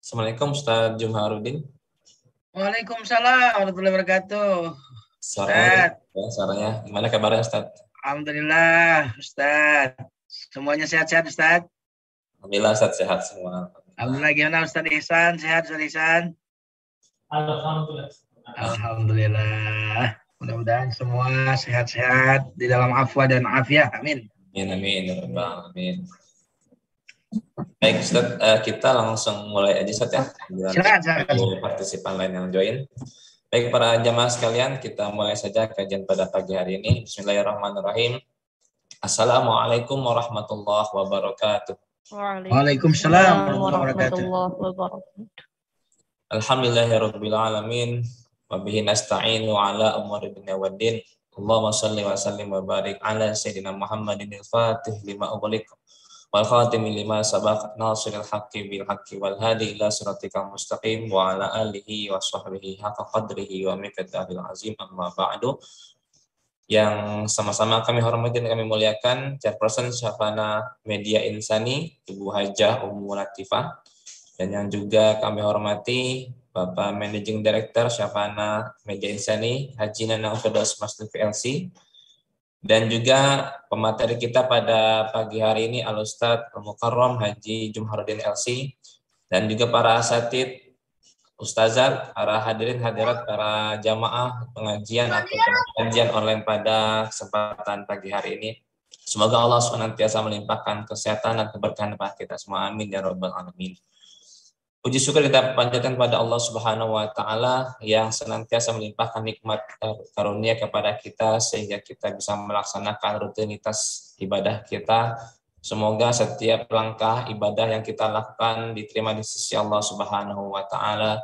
Assalamualaikum Ustaz Jumaruddin. Waalaikumsalam warahmatullahi wabarakatuh. Suaranya, Ustaz. suaranya. Gimana kabarnya Ustaz? Alhamdulillah Ustaz. Semuanya sehat-sehat Ustaz? Alhamdulillah Ustaz sehat semua. Alhamdulillah, gimana Ustaz Ihsan? Sehat Ustaz Ihsan? Alhamdulillah. Alhamdulillah. Mudah-mudahan semua sehat-sehat di dalam afwa dan afiat. Amin. Amin. Amin. Baik Ustaz, kita langsung mulai aja Ustaz ya. Silakan. Partisipan lain yang join. Baik para jamaah sekalian, kita mulai saja kajian pada pagi hari ini. Bismillahirrahmanirrahim. Assalamualaikum warahmatullahi wabarakatuh. Waalaikumsalam warahmatullahi wabarakatuh. Alhamdulillahirabbil alamin wa bihi nasta'inu ala umuri dunya waddin. Allahumma shalli wa sallim wa barik ala sayyidina Muhammadin al-Fatih lima ughliq wal khatimi lima sabaq nasiril haqqi bil haqqi wal hadi ila siratikal mustaqim wa ala alihi wa sahbihi haqqa qadrihi wa miqdaril azim, amma ba'du. Yang sama-sama kami hormati dan kami muliakan Chairperson Syafana Media Insani Ibu Hajah Ummu Latifah, dan yang juga kami hormati Bapak Managing Director Syafana Media Insani Haji Nanang Firdaus Masli PLC, dan juga pemateri kita pada pagi hari ini Al-Ustadz Al-Mukarram Haji Jumharuddin LC, dan juga para asatid, ustazat, para hadirin hadirat, para jamaah pengajian atau pengajian online pada kesempatan pagi hari ini. Semoga Allah senantiasa melimpahkan kesehatan dan keberkahan kepada kita semua. Amin ya rabbal alamin. Puji syukur kita panjatkan pada Allah Subhanahu wa taala yang senantiasa melimpahkan nikmat karunia kepada kita sehingga kita bisa melaksanakan rutinitas ibadah kita. Semoga setiap langkah ibadah yang kita lakukan diterima di sisi Allah Subhanahu wa taala,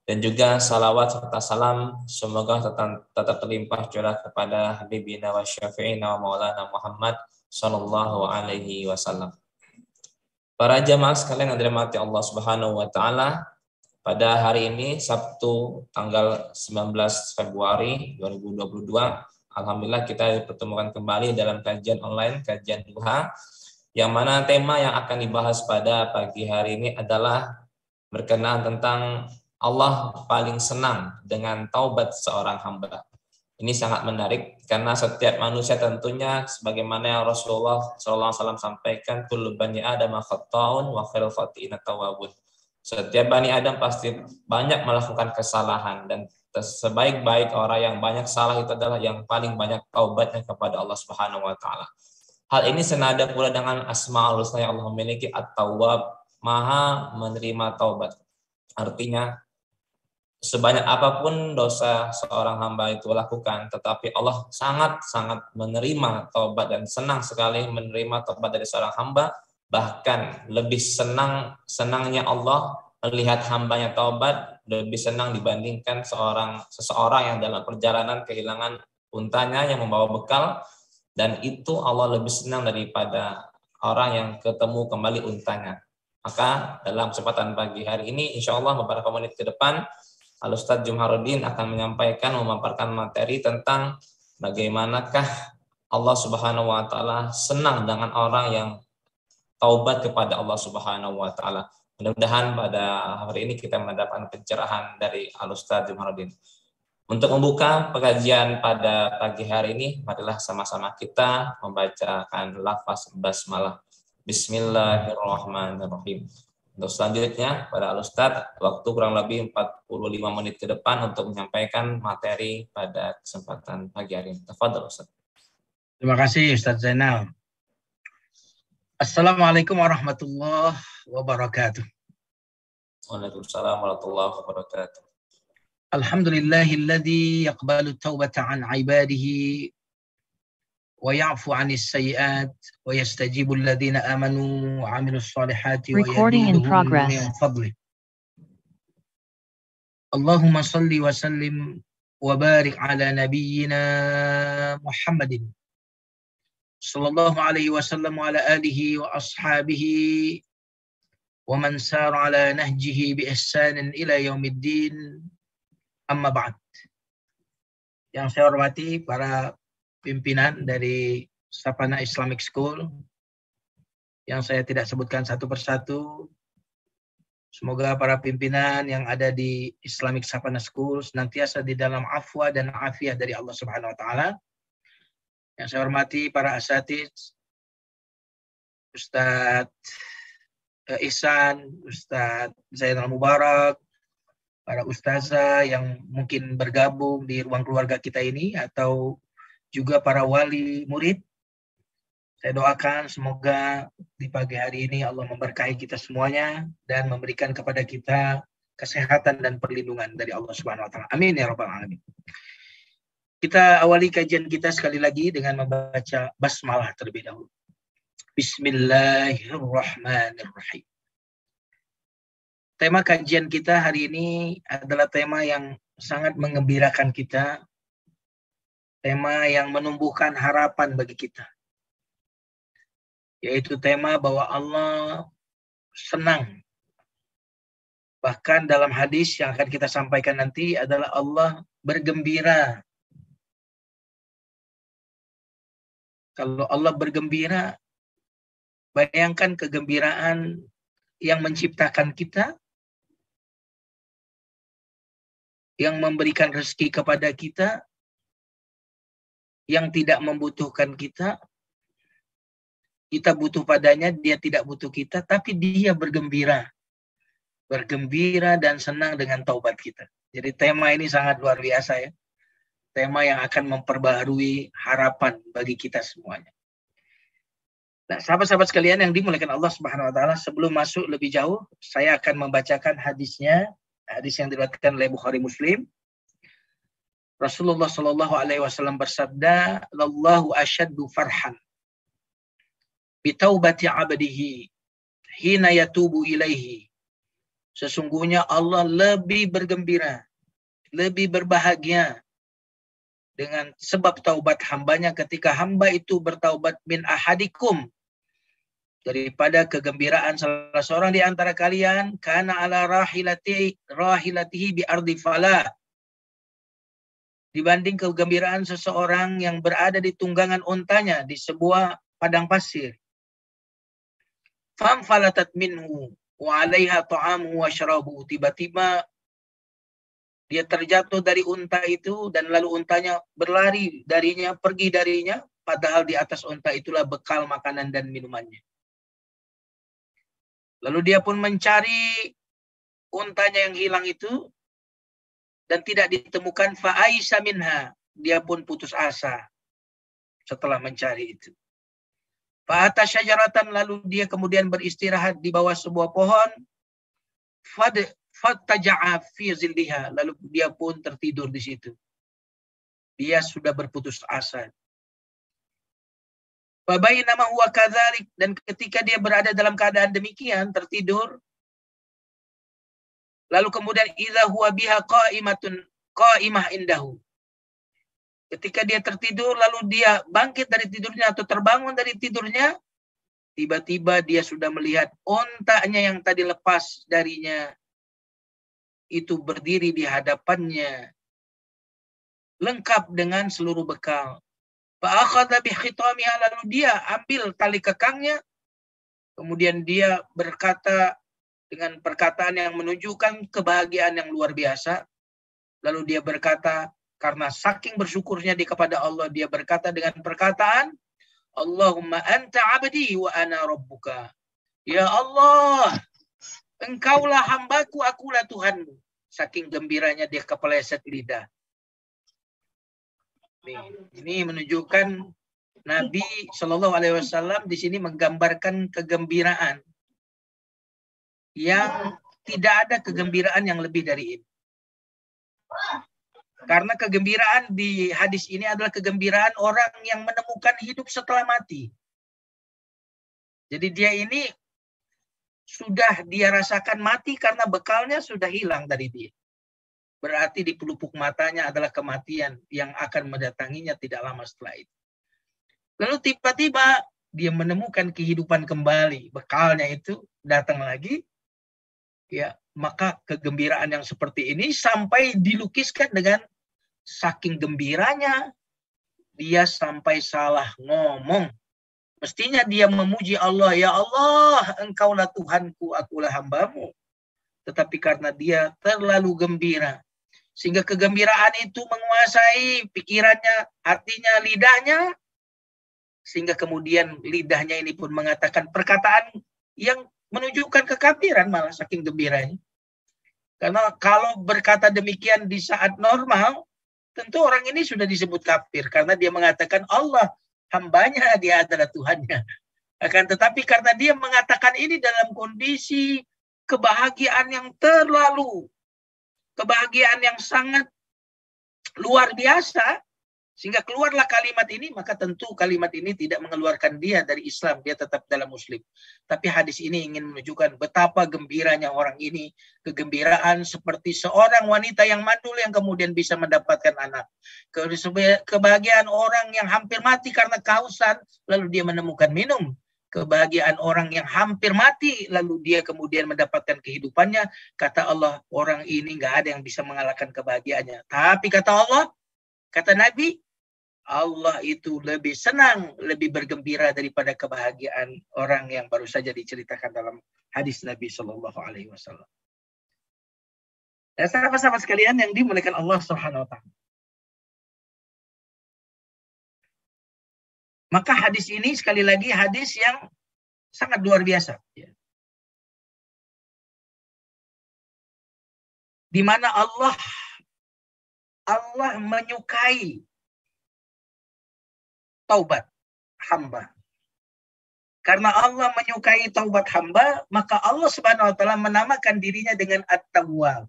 dan juga salawat serta salam semoga tetap terlimpah curah kepada Habibina wa Syafi'ina wa Maulana Muhammad sallallahu alaihi wasallam. Para jamaah sekalian yang dirahmati Allah Subhanahu wa taala, pada hari ini Sabtu tanggal 19 Februari 2022, alhamdulillah kita dipertemukan kembali dalam kajian online, kajian duha, yang mana tema yang akan dibahas pada pagi hari ini adalah berkenaan tentang Allah paling senang dengan taubat seorang hamba. Ini sangat menarik karena setiap manusia tentunya sebagaimana yang Rasulullah SAW sampaikan, kullu bani Adam khata'un wa khairul khati'in at-tawwabun. Setiap bani Adam pasti banyak melakukan kesalahan, dan sebaik-baik orang yang banyak salah itu adalah yang paling banyak taubatnya kepada Allah Subhanahu wa taala. Hal ini senada pula dengan Asmaul Husna yang Allah memiliki, At-Tawwab, Maha menerima taubat. Artinya sebanyak apapun dosa seorang hamba itu lakukan, tetapi Allah sangat-sangat menerima taubat dan senang sekali menerima taubat dari seorang hamba. Bahkan lebih senangnya Allah melihat hambanya taubat, lebih senang dibandingkan seseorang yang dalam perjalanan kehilangan untanya yang membawa bekal, dan itu Allah lebih senang daripada orang yang ketemu kembali untanya. Maka dalam kesempatan pagi hari ini, insya Allah beberapa menit ke depan, Al-Ustadz Jumharuddin akan menyampaikan, memaparkan materi tentang bagaimanakah Allah Subhanahu wa taala senang dengan orang yang taubat kepada Allah Subhanahu wa taala. Mudah-mudahan pada hari ini kita mendapatkan pencerahan dari Al-Ustadz Jumharuddin. Untuk membuka pengajian pada pagi hari ini, marilah sama-sama kita membacakan lafaz basmalah. Bismillahirrahmanirrahim. Untuk selanjutnya, pada Al-Ustadz, waktu kurang lebih 45 menit ke depan untuk menyampaikan materi pada kesempatan pagi hari ini. Tafadhol Ustadz. Terima kasih Ustadz Zainal. Assalamualaikum warahmatullahi wabarakatuh. Waalaikumsalam warahmatullahi wabarakatuh. Alhamdulillahilladzi yaqbalu taubata an ibadihi ويعفو عن السيئات ويستجيب الذين آمنوا وعملوا الصالحات ويزيدهم من فضله. اللهم صل وسلم وبارك على نبينا محمد صلى الله عليه وسلم وعلى آله وأصحابه ومن سار على نهجه بإحسان إلى يوم الدين. أما بعد. Yang saya hormati para pimpinan dari Syafana Islamic School yang saya tidak sebutkan satu persatu, Semoga para pimpinan yang ada di Islamic Savannah School senantiasa di dalam afwa dan afiah dari Allah Subhanahu wa taala. Yang saya hormati para asatiz, Ustadz Ihsan, Ustadz Zainal Mubarak, para ustazah yang mungkin bergabung di ruang keluarga kita ini, atau juga para wali murid. Saya doakan semoga di pagi hari ini Allah memberkahi kita semuanya dan memberikan kepada kita kesehatan dan perlindungan dari Allah Subhanahu wa taala. Amin ya rabbal alamin. Kita awali kajian kita sekali lagi dengan membaca basmalah terlebih dahulu. Bismillahirrahmanirrahim. Tema kajian kita hari ini adalah tema yang sangat menggembirakan kita. Tema yang menumbuhkan harapan bagi kita. Yaitu tema bahwa Allah senang. Bahkan dalam hadis yang akan kita sampaikan nanti adalah Allah bergembira. Kalau Allah bergembira, bayangkan kegembiraan yang menciptakan kita, yang memberikan rezeki kepada kita, yang tidak membutuhkan kita. Kita butuh padanya, dia tidak butuh kita, tapi dia bergembira. Bergembira dan senang dengan taubat kita. Jadi tema ini sangat luar biasa ya. Tema yang akan memperbaharui harapan bagi kita semuanya. Nah, sahabat-sahabat sekalian yang dimuliakan Allah Subhanahu wa taala, sebelum masuk lebih jauh, saya akan membacakan hadisnya, hadis yang diriwayatkan oleh Bukhari Muslim. Rasulullah Shallallahu alaihi wasallam bersabda, "Lallahu asyaddu farhan bitaubati 'abdihi hina yatubu ilaihi." Sesungguhnya Allah lebih bergembira, lebih berbahagia dengan sebab taubat hambanya ketika hamba itu bertaubat min ahadikum, daripada kegembiraan salah seorang di antara kalian kana ala rahilatihi bi ardi fala, dibanding kegembiraan seseorang yang berada di tunggangan untanya di sebuah padang pasir. Fam falatat minhu wa 'alaiha ta'amuhu wa syarabuhu, tiba-tiba dia terjatuh dari unta itu dan lalu untanya berlari darinya, pergi darinya, padahal di atas unta itulah bekal makanan dan minumannya. Lalu dia pun mencari untanya yang hilang itu dan tidak ditemukan, fa'aisa minha, dia pun putus asa setelah mencari itu. Fa'ata syajaratan, lalu dia kemudian beristirahat di bawah sebuah pohon. Fattaja'a fi zilliha, lalu dia pun tertidur di situ. Dia sudah berputus asa. Fabainama huwa kadzalik, dan ketika dia berada dalam keadaan demikian tertidur, lalu kemudian idza huwa biha qa'imah indahu. Ketika dia tertidur, lalu dia bangkit dari tidurnya atau terbangun dari tidurnya, tiba-tiba dia sudah melihat ontanya yang tadi lepas darinya itu berdiri di hadapannya, lengkap dengan seluruh bekal. Fa'akhadha bikhitamiha, lalu dia ambil tali kekangnya, kemudian dia berkata dengan perkataan yang menunjukkan kebahagiaan yang luar biasa. Lalu dia berkata, karena saking bersyukurnya dia kepada Allah, dia berkata dengan perkataan, Allahumma anta abdi wa ana rabbuka. Ya Allah, engkaulah hambaku, akulah Tuhanmu. Saking gembiranya dia kepeleset lidah. Ini menunjukkan Nabi Shallallahu Alaihi Wasallam di sini menggambarkan kegembiraan yang tidak ada kegembiraan yang lebih dari ini. Karena kegembiraan di hadis ini adalah kegembiraan orang yang menemukan hidup setelah mati. Jadi dia ini sudah dia rasakan mati karena bekalnya sudah hilang dari dia. Berarti di pelupuk matanya adalah kematian yang akan mendatanginya tidak lama setelah itu. Lalu tiba-tiba dia menemukan kehidupan kembali. Bekalnya itu datang lagi. Ya, maka kegembiraan yang seperti ini sampai dilukiskan dengan saking gembiranya dia sampai salah ngomong. Mestinya dia memuji Allah, ya Allah, engkaulah Tuhanku, akulah hambamu. tetapi karena dia terlalu gembira. Sehingga kegembiraan itu menguasai pikirannya, hatinya, lidahnya. Sehingga kemudian lidahnya ini pun mengatakan perkataan yang menunjukkan kekafiran malah saking gembiranya. Karena kalau berkata demikian di saat normal, tentu orang ini sudah disebut kafir. Karena dia mengatakan Allah hambanya, dia adalah Tuhannya. Akan tetapi karena dia mengatakan ini dalam kondisi kebahagiaan yang terlalu, kebahagiaan yang sangat luar biasa, sehingga keluarlah kalimat ini, maka tentu kalimat ini tidak mengeluarkan dia dari Islam, dia tetap dalam Muslim. Tapi hadis ini ingin menunjukkan betapa gembiranya orang ini, kegembiraan seperti seorang wanita yang mandul yang kemudian bisa mendapatkan anak. Kebahagiaan orang yang hampir mati karena kehausan, lalu dia menemukan minum. Kebahagiaan orang yang hampir mati, lalu dia kemudian mendapatkan kehidupannya. Kata Allah, orang ini nggak ada yang bisa mengalahkan kebahagiaannya. Tapi kata Allah, kata Nabi, Allah itu lebih senang, lebih bergembira daripada kebahagiaan orang yang baru saja diceritakan dalam hadis Nabi Shallallahu Alaihi Wasallam. Dan sahabat-sahabat sekalian yang dimuliakan Allah Subhanahu Wa Taala. Maka hadis ini sekali lagi hadis yang sangat luar biasa. Di mana Allah menyukai taubat hamba. Karena Allah menyukai taubat hamba, maka Allah Subhanahu wa taala menamakan dirinya dengan At-Tawwab.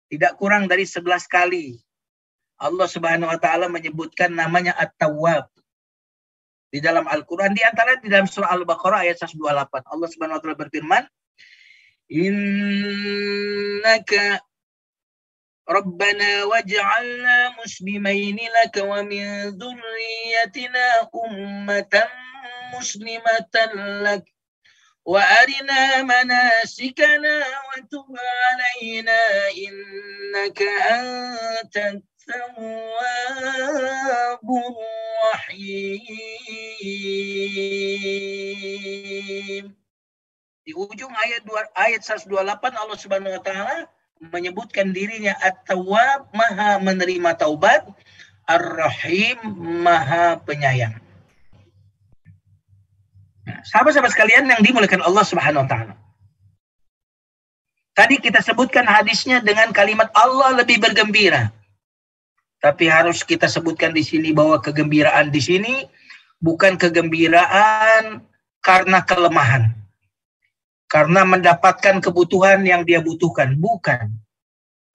Tidak kurang dari 11 kali Allah Subhanahu wa taala menyebutkan namanya At-Tawwab di dalam Al-Qur'an, di antara di dalam surah Al-Baqarah ayat 128. Allah Subhanahu wa taala berfirman, "Innaka Rabbana waj'alna muslimaini laka wa min dzurriyyatina ummatan muslimatan lak wa arina manasikana wa tub 'alaina innaka antat tawwabur rahim." Di ujung ayat 128 Allah Subhanahu wa taala menyebutkan dirinya At-Tawwab, Maha menerima taubat, Ar-Rahim, Maha penyayang. Nah, sahabat-sahabat sekalian yang dimuliakan Allah Subhanahu wa taala. Tadi kita sebutkan hadisnya dengan kalimat Allah lebih bergembira. Tapi harus kita sebutkan di sini bahwa kegembiraan di sini bukan kegembiraan karena kelemahan. Karena mendapatkan kebutuhan yang dia butuhkan. Bukan.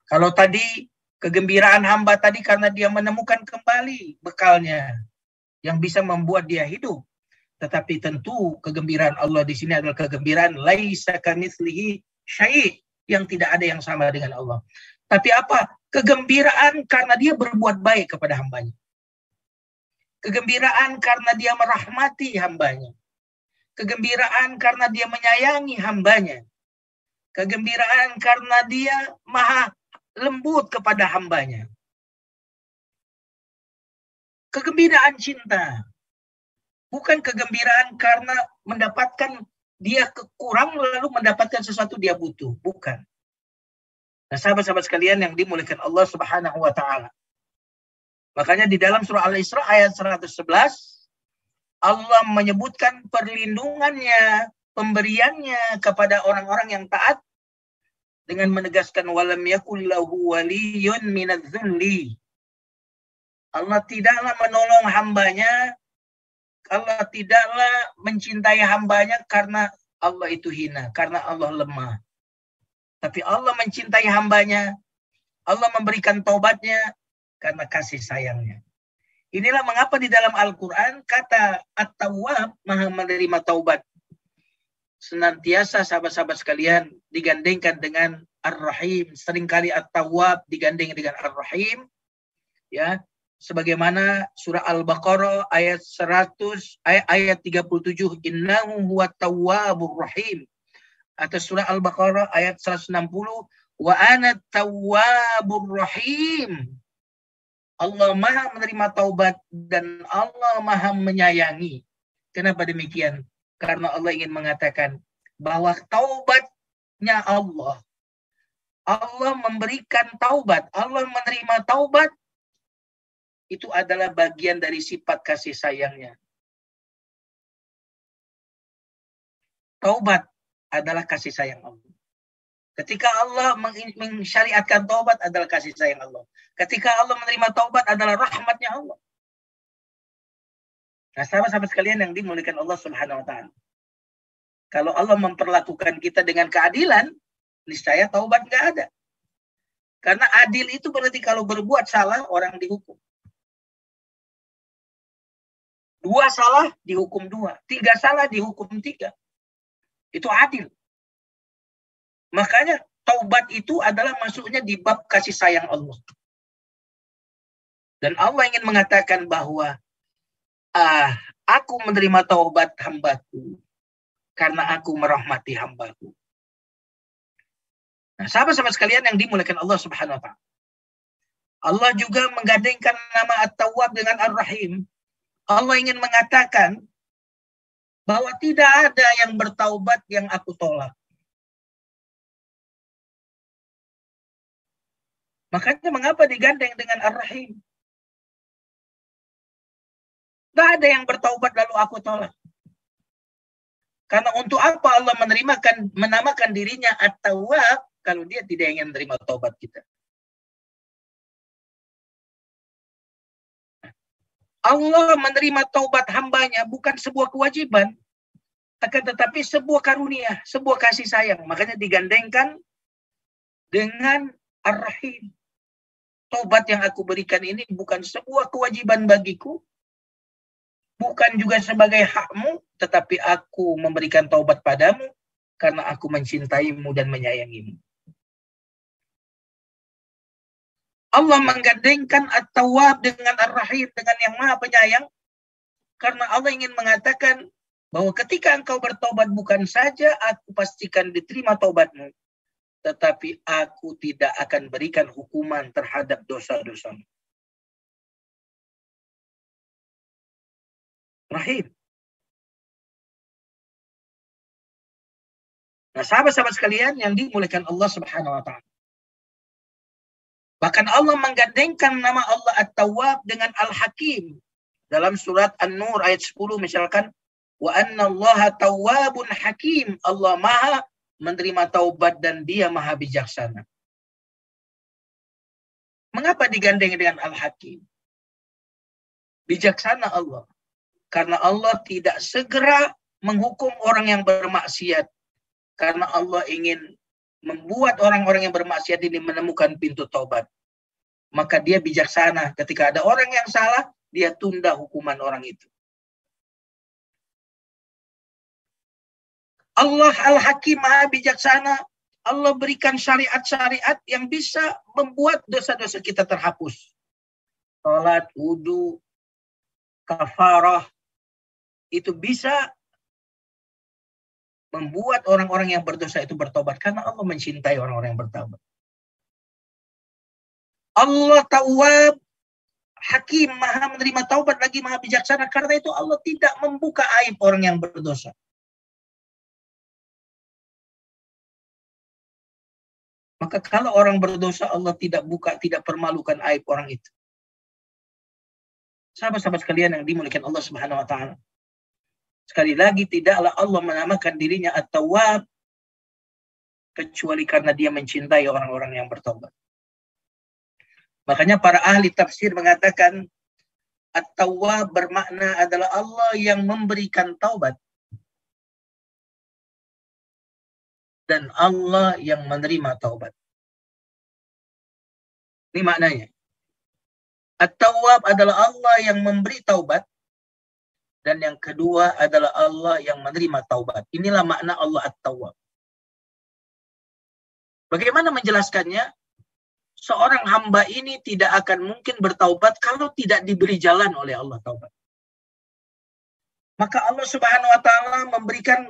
Kalau tadi kegembiraan hamba tadi karena dia menemukan kembali bekalnya yang bisa membuat dia hidup. Tetapi tentu kegembiraan Allah di sini adalah kegembiraan laisa kamitslihi syai', yang tidak ada yang sama dengan Allah. Tapi apa? Kegembiraan karena dia berbuat baik kepada hambanya. Kegembiraan karena dia merahmati hambanya. Kegembiraan karena dia menyayangi hambanya. Kegembiraan karena dia maha lembut kepada hambanya. Kegembiraan cinta. Bukan kegembiraan karena mendapatkan dia kekurang lalu mendapatkan sesuatu dia butuh. Bukan. Nah, sahabat-sahabat sekalian yang dimuliakan Allah Subhanahu wa taala. Makanya di dalam surah Al-Isra ayat 111 Allah menyebutkan perlindungannya, pemberiannya kepada orang-orang yang taat dengan menegaskan walam yakul lahu waliyyun minadz-dzulli. Allah tidaklah menolong hambanya, Allah tidaklah mencintai hambanya karena Allah itu hina, karena Allah lemah. Tapi Allah mencintai hambanya, Allah memberikan taubatnya karena kasih sayangnya. Inilah mengapa di dalam Al-Quran kata At-Tawwab, Maha menerima taubat, senantiasa sahabat-sahabat sekalian digandengkan dengan Ar-Rahim. Seringkali At-Tawwab digandeng dengan Ar-Rahim, ya, sebagaimana surah Al-Baqarah ayat 37, innahu huwat tawwabur rahim, atau surah Al-Baqarah ayat 160, wa ana tawwabur rahim. Allah maha menerima taubat dan Allah maha menyayangi. Kenapa demikian? Karena Allah ingin mengatakan bahwa taubatnya Allah. Allah memberikan taubat, Allah menerima taubat, itu adalah bagian dari sifat kasih sayangnya. Taubat adalah kasih sayang Allah. Ketika Allah mensyariatkan taubat adalah kasih sayang Allah. Ketika Allah menerima taubat adalah rahmatnya Allah. Nah, sahabat-sahabat sekalian yang dimuliakan Allah Subhanahu wa taala. Kalau Allah memperlakukan kita dengan keadilan, niscaya taubat nggak ada. Karena adil itu berarti kalau berbuat salah, orang dihukum. 2 salah, dihukum 2. 3 salah, dihukum 3. Itu adil. Makanya taubat itu adalah masuknya di bab kasih sayang Allah. Dan Allah ingin mengatakan bahwa aku menerima taubat hambaku karena aku merahmati hambaku. Nah, sahabat-sahabat sekalian yang dimuliakan Allah Subhanahu wa taala. Allah juga menggandengkan nama At-Tawwab dengan Ar-Rahim. Allah ingin mengatakan bahwa tidak ada yang bertaubat yang aku tolak. Makanya mengapa digandeng dengan Ar-Rahim? Tidak ada yang bertaubat lalu aku tolak. Karena untuk apa Allah menamakan dirinya At-Tawwab kalau dia tidak ingin menerima taubat kita? Allah menerima taubat hambanya bukan sebuah kewajiban, akan tetapi sebuah karunia, sebuah kasih sayang. Makanya digandengkan dengan Ar-Rahim. Taubat yang aku berikan ini bukan sebuah kewajiban bagiku, bukan juga sebagai hakmu, tetapi aku memberikan taubat padamu karena aku mencintaimu dan menyayangimu. Allah menggandengkan At-Tawwab dengan Ar-Rahim, dengan yang Maha Penyayang, karena Allah ingin mengatakan bahwa ketika engkau bertobat bukan saja aku pastikan diterima taubatmu, tetapi aku tidak akan berikan hukuman terhadap dosa-dosamu. Rahim. Nah, sahabat-sahabat sekalian yang dimuliakan Allah Subhanahu wa taala. Bahkan Allah menggandengkan nama Allah At-Tawwab dengan Al-Hakim. Dalam surat An-Nur ayat 10 misalkan, wa annallaha tawwabun hakim. Allah Maha menerima taubat dan Dia Maha bijaksana. Mengapa digandeng dengan Al-Hakim? Bijaksana Allah. Karena Allah tidak segera menghukum orang yang bermaksiat. Karena Allah ingin membuat orang-orang yang bermaksiat ini menemukan pintu taubat. Maka Dia bijaksana. Ketika ada orang yang salah, Dia tunda hukuman orang itu. Allah Al-Hakim Maha bijaksana. Allah berikan syariat-syariat yang bisa membuat dosa-dosa kita terhapus. Salat, wudu, kafarah, itu bisa membuat orang-orang yang berdosa itu bertobat. Karena Allah mencintai orang-orang yang bertobat. Allah Tawwab, Hakim, Maha menerima taubat lagi Maha bijaksana. Karena itu Allah tidak membuka aib orang yang berdosa. Maka kalau orang berdosa, Allah tidak buka, tidak permalukan aib orang itu. Sahabat-sahabat sekalian yang dimuliakan Allah Subhanahu wa taala. Sekali lagi, tidaklah Allah menamakan dirinya At-Tawwab kecuali karena Dia mencintai orang-orang yang bertobat. Makanya para ahli tafsir mengatakan At-Tawwab bermakna adalah Allah yang memberikan taubat dan Allah yang menerima taubat. Ini maknanya. At-Tawwab adalah Allah yang memberi taubat, dan yang kedua adalah Allah yang menerima taubat. Inilah makna Allah At-Tawwab. Bagaimana menjelaskannya? Seorang hamba ini tidak akan mungkin bertaubat kalau tidak diberi jalan oleh Allah taubat. Maka Allah Subhanahu wa taala memberikan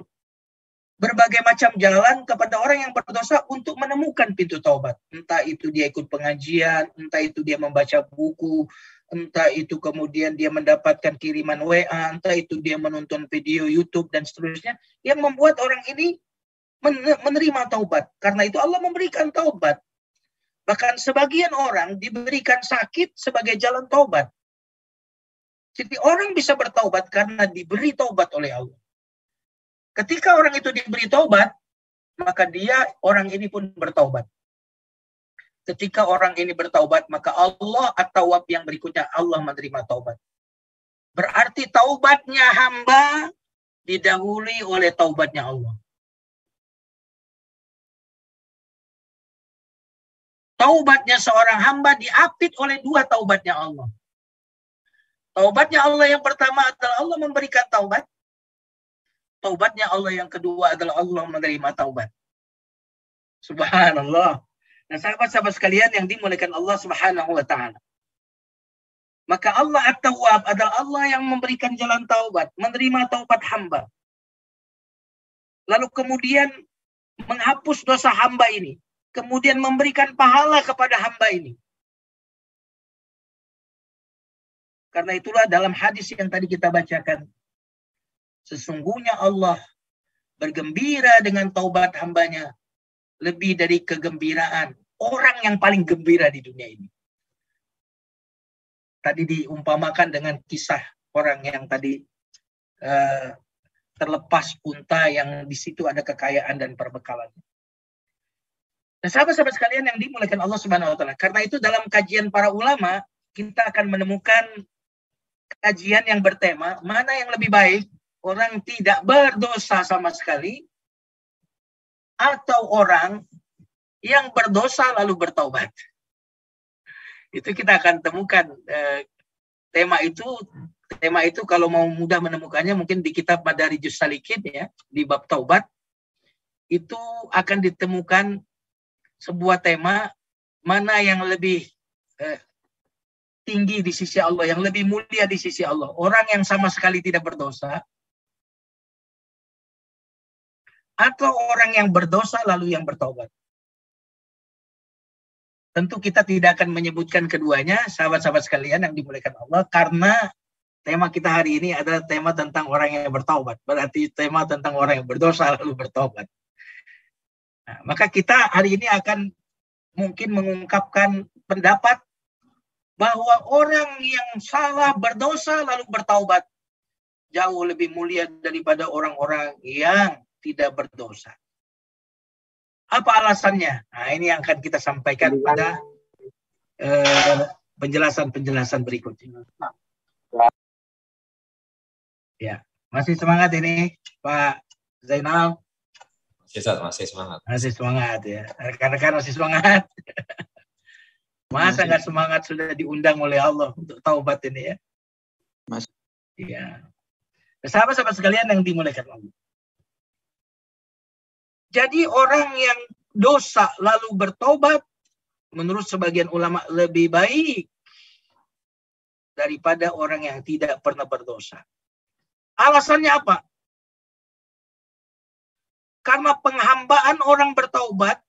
berbagai macam jalan kepada orang yang berdosa untuk menemukan pintu taubat. Entah itu dia ikut pengajian, entah itu dia membaca buku, entah itu kemudian dia mendapatkan kiriman WA, entah itu dia menonton video YouTube dan seterusnya, yang membuat orang ini menerima taubat. Karena itu Allah memberikan taubat. Bahkan sebagian orang diberikan sakit sebagai jalan taubat. Jadi orang bisa bertaubat karena diberi taubat oleh Allah. Ketika orang itu diberi taubat, maka orang ini pun bertaubat. Ketika orang ini bertaubat, maka Allah at-Tawwab yang berikutnya, Allah menerima taubat. Berarti taubatnya hamba didahului oleh taubatnya Allah. Taubatnya seorang hamba diapit oleh dua taubatnya Allah. Taubatnya Allah yang pertama adalah Allah memberikan taubat. Taubatnya Allah yang kedua adalah Allah menerima taubat. Subhanallah. Nah, sahabat-sahabat sekalian yang dimuliakan Allah Subhanahu wa taala. Maka Allah At-Tawwab adalah Allah yang memberikan jalan taubat, menerima taubat hamba. Lalu kemudian menghapus dosa hamba ini, kemudian memberikan pahala kepada hamba ini. Karena itulah dalam hadis yang tadi kita bacakan, sesungguhnya Allah bergembira dengan taubat hambanya lebih dari kegembiraan orang yang paling gembira di dunia ini. Tadi diumpamakan dengan kisah orang yang tadi terlepas unta yang di situ ada kekayaan dan perbekalan. Nah, sahabat-sahabat sekalian yang dimuliakan Allah Subhanahu wa taala, karena itu dalam kajian para ulama kita akan menemukan kajian yang bertema mana yang lebih baik, orang tidak berdosa sama sekali atau orang yang berdosa lalu bertaubat. Itu kita akan temukan tema itu kalau mau mudah menemukannya mungkin di kitab Madarijus Salikin ya, di bab taubat itu akan ditemukan sebuah tema mana yang lebih tinggi di sisi Allah, yang lebih mulia di sisi Allah. Orang yang sama sekali tidak berdosa atau orang yang berdosa lalu yang bertaubat. Tentu kita tidak akan menyebutkan keduanya, sahabat-sahabat sekalian yang dimuliakan Allah, karena tema kita hari ini adalah tema tentang orang yang bertaubat. Berarti tema tentang orang yang berdosa lalu bertaubat. Nah, maka kita hari ini akan mungkin mengungkapkan pendapat bahwa orang yang salah berdosa lalu bertaubat jauh lebih mulia daripada orang-orang yang tidak berdosa. Apa alasannya? Nah, ini yang akan kita sampaikan pada penjelasan-penjelasan berikutnya. Ya, masih semangat ini, Pak Zainal? Masih semangat. Masih semangat ya. Rekan-rekan masih semangat. Masa nggak semangat sudah diundang oleh Allah untuk taubat ini ya? Mas. Iya. Sahabat-sahabat sekalian yang dimuliakan Allah. Jadi orang yang dosa lalu bertobat, menurut sebagian ulama lebih baik daripada orang yang tidak pernah berdosa. Alasannya apa? Karena penghambaan orang bertaubat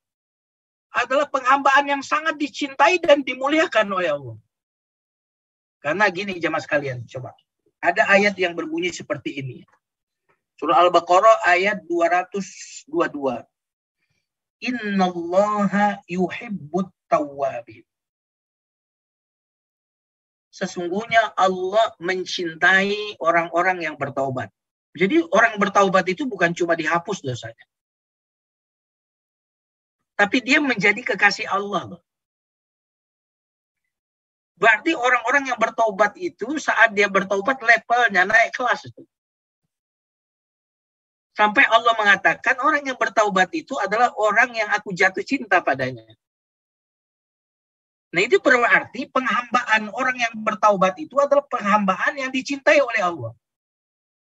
adalah penghambaan yang sangat dicintai dan dimuliakan oleh Allah. Karena gini jemaah sekalian, coba. Ada ayat yang berbunyi seperti ini. Surah Al-Baqarah ayat 222. Innallaha yuhibbut tawwabin. Sesungguhnya Allah mencintai orang-orang yang bertaubat. Jadi orang bertaubat itu bukan cuma dihapus dosanya. Tapi dia menjadi kekasih Allah. Berarti orang-orang yang bertaubat itu saat dia bertaubat levelnya naik kelas itu. Sampai Allah mengatakan orang yang bertaubat itu adalah orang yang aku jatuh cinta padanya. Nah itu berarti penghambaan orang yang bertaubat itu adalah penghambaan yang dicintai oleh Allah.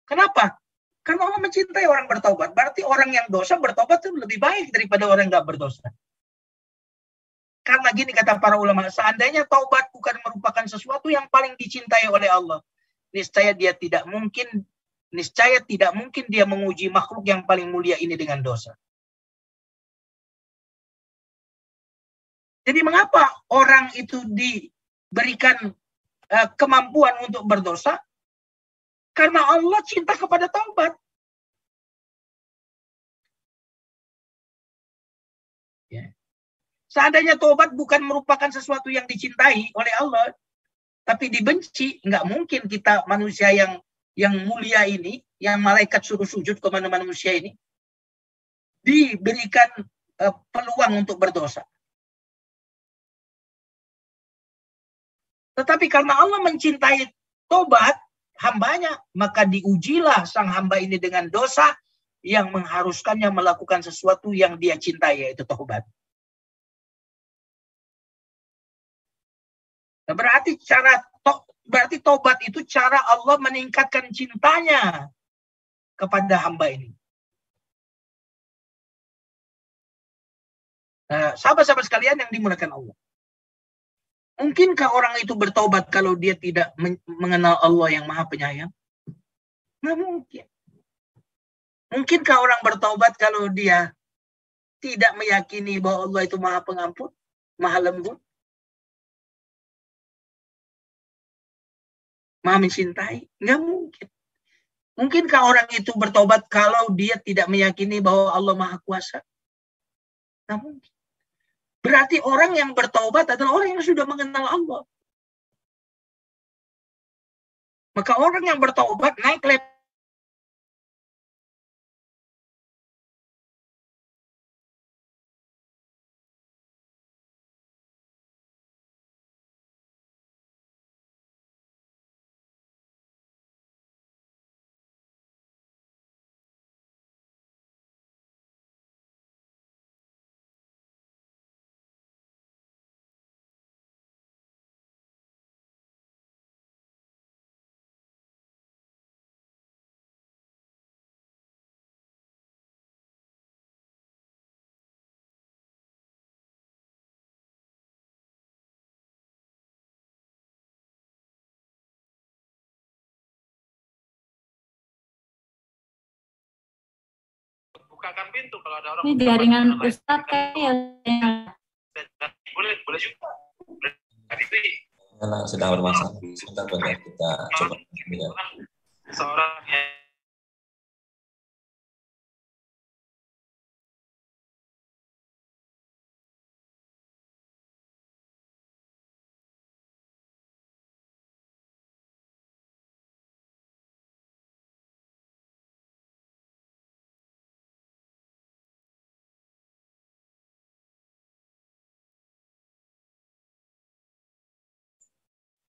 Kenapa? Karena Allah mencintai orang bertaubat. Berarti orang yang dosa bertaubat itu lebih baik daripada orang yang gak berdosa. Karena gini kata para ulama, seandainya taubat bukan merupakan sesuatu yang paling dicintai oleh Allah, niscaya tidak mungkin dia menguji makhluk yang paling mulia ini dengan dosa. Jadi mengapa orang itu diberikan kemampuan untuk berdosa? Karena Allah cinta kepada taubat. Seandainya tobat bukan merupakan sesuatu yang dicintai oleh Allah, tapi dibenci, nggak mungkin kita manusia yang mulia ini, yang malaikat suruh sujud kepada manusia ini, diberikan peluang untuk berdosa. Tetapi karena Allah mencintai tobat hambanya, maka diujilah sang hamba ini dengan dosa yang mengharuskannya melakukan sesuatu yang dia cintai, yaitu tobat. Nah, berarti tobat itu cara Allah meningkatkan cintanya kepada hamba ini. Nah, sahabat-sahabat sekalian yang dimuliakan Allah. Mungkinkah orang itu bertobat kalau dia tidak mengenal Allah yang Maha Penyayang? Nggak mungkin. Mungkinkah orang bertobat kalau dia tidak meyakini bahwa Allah itu Maha Pengampun, Maha Lembut, Maha mencintai? Nggak mungkin. Mungkinkah orang itu bertobat kalau dia tidak meyakini bahwa Allah Maha Kuasa? Nggak mungkin. Berarti orang yang bertobat adalah orang yang sudah mengenal Allah. Maka orang yang bertobat naik level. Bukakan pintu kalau ada orang. Ini jaringan Ustadz kayaknya. Boleh juga. Karena sedang bermasalah. Sebentar kita coba. Ya. Seorang yang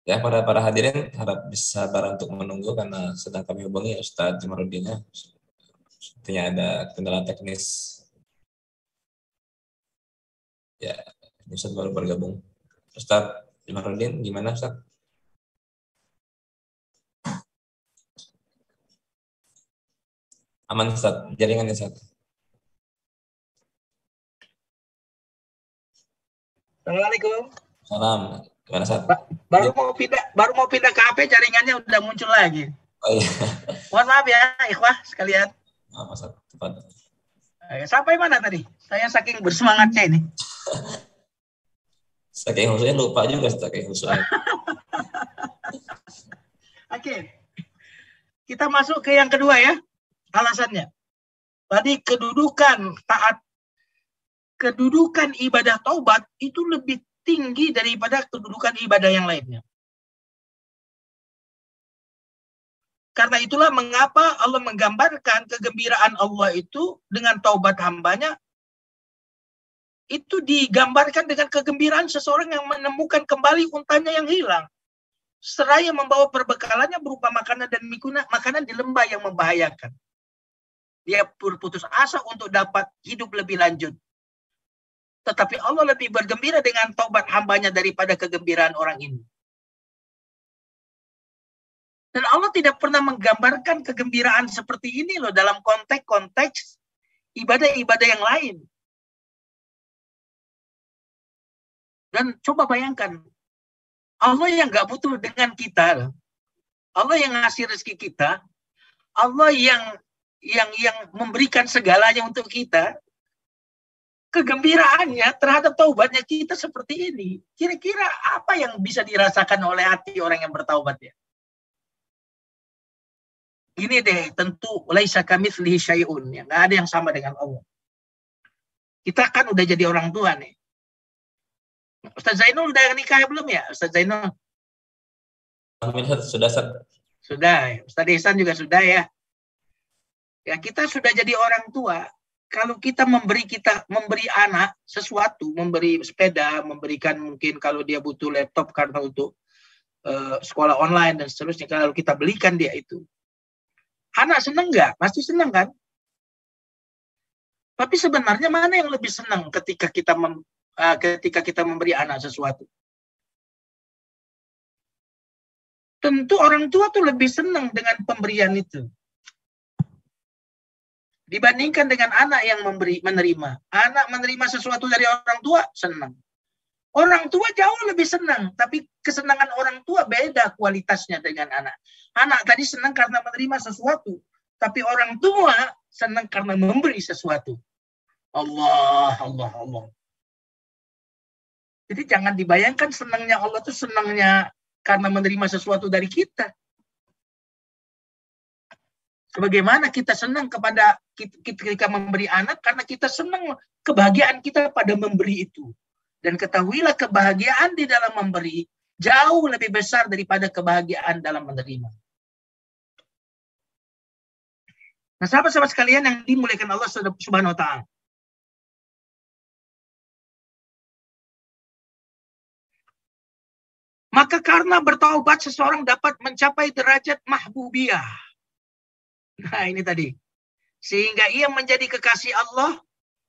Ya, para hadirin harap bisa sabar untuk menunggu karena sedang kami hubungi Ustadz Jamaluddin. Sepertinya ada kendala teknis. Ya, Ustadz baru bergabung. Ustadz Jamaluddin, gimana Ustadz? Aman Ustadz, jaringannya Ustadz. Assalamualaikum. Salam. Gimana Ustadz? Baru mau pindah ke HP, jaringannya udah muncul lagi. Oh iya. Mohon maaf ya, ikhwah sekalian. Maaf Ustadz, tepat. Sampai mana tadi? Saya saking bersemangatnya ini. Saking khususnya lupa juga saking khususnya. Oke. Kita masuk ke yang kedua ya. Alasannya. Tadi kedudukan ibadah taubat itu lebih tinggi daripada kedudukan ibadah yang lainnya. Karena itulah mengapa Allah menggambarkan kegembiraan Allah itu dengan taubat hambanya, itu digambarkan dengan kegembiraan seseorang yang menemukan kembali untanya yang hilang. Seraya membawa perbekalannya berupa makanan dan makanan di lembah yang membahayakan. Dia berputus asa untuk dapat hidup lebih lanjut. Tetapi Allah lebih bergembira dengan taubat hambanya daripada kegembiraan orang ini. Dan Allah tidak pernah menggambarkan kegembiraan seperti ini loh dalam konteks ibadah-ibadah yang lain. Dan coba bayangkan, Allah yang nggak butuh dengan kita, Allah yang ngasih rezeki kita, Allah yang memberikan segalanya untuk kita, kegembiraannya terhadap taubatnya kita seperti ini. Kira-kira apa yang bisa dirasakan oleh hati orang yang bertaubat ya? Ini deh, tentu laisa kamitslihi syai'un, ya, nggak ada yang sama dengan Allah. Kita kan udah jadi orang tua nih. Ustaz Zainul udah nikah belum ya, Ustaz Zainul? Alhamdulillah sudah, Ustaz. Sudah. Ustaz Ihsan juga sudah ya. Ya, kita sudah jadi orang tua. Kalau kita memberi anak sesuatu, memberi sepeda, memberikan mungkin kalau dia butuh laptop karena untuk sekolah online dan seterusnya, kalau kita belikan dia itu, anak seneng nggak? Pasti seneng kan? Tapi sebenarnya mana yang lebih senang ketika kita memberi anak sesuatu? Tentu orang tua tuh lebih senang dengan pemberian itu dibandingkan dengan anak yang menerima. Anak menerima sesuatu dari orang tua senang. Orang tua jauh lebih senang, tapi kesenangan orang tua beda kualitasnya dengan anak. Anak tadi senang karena menerima sesuatu, tapi orang tua senang karena memberi sesuatu. Allah. Jadi jangan dibayangkan senangnya Allah itu senangnya karena menerima sesuatu dari kita. Sebagaimana kita senang ketika memberi anak, karena kita senang kebahagiaan kita pada memberi itu. Dan ketahuilah kebahagiaan di dalam memberi jauh lebih besar daripada kebahagiaan dalam menerima. Nah, sahabat-sahabat sekalian yang dimuliakan Allah Subhanahu wa Ta'ala. Maka karena bertaubat seseorang dapat mencapai derajat mahbubiyah. Nah, ini tadi. Sehingga ia menjadi kekasih Allah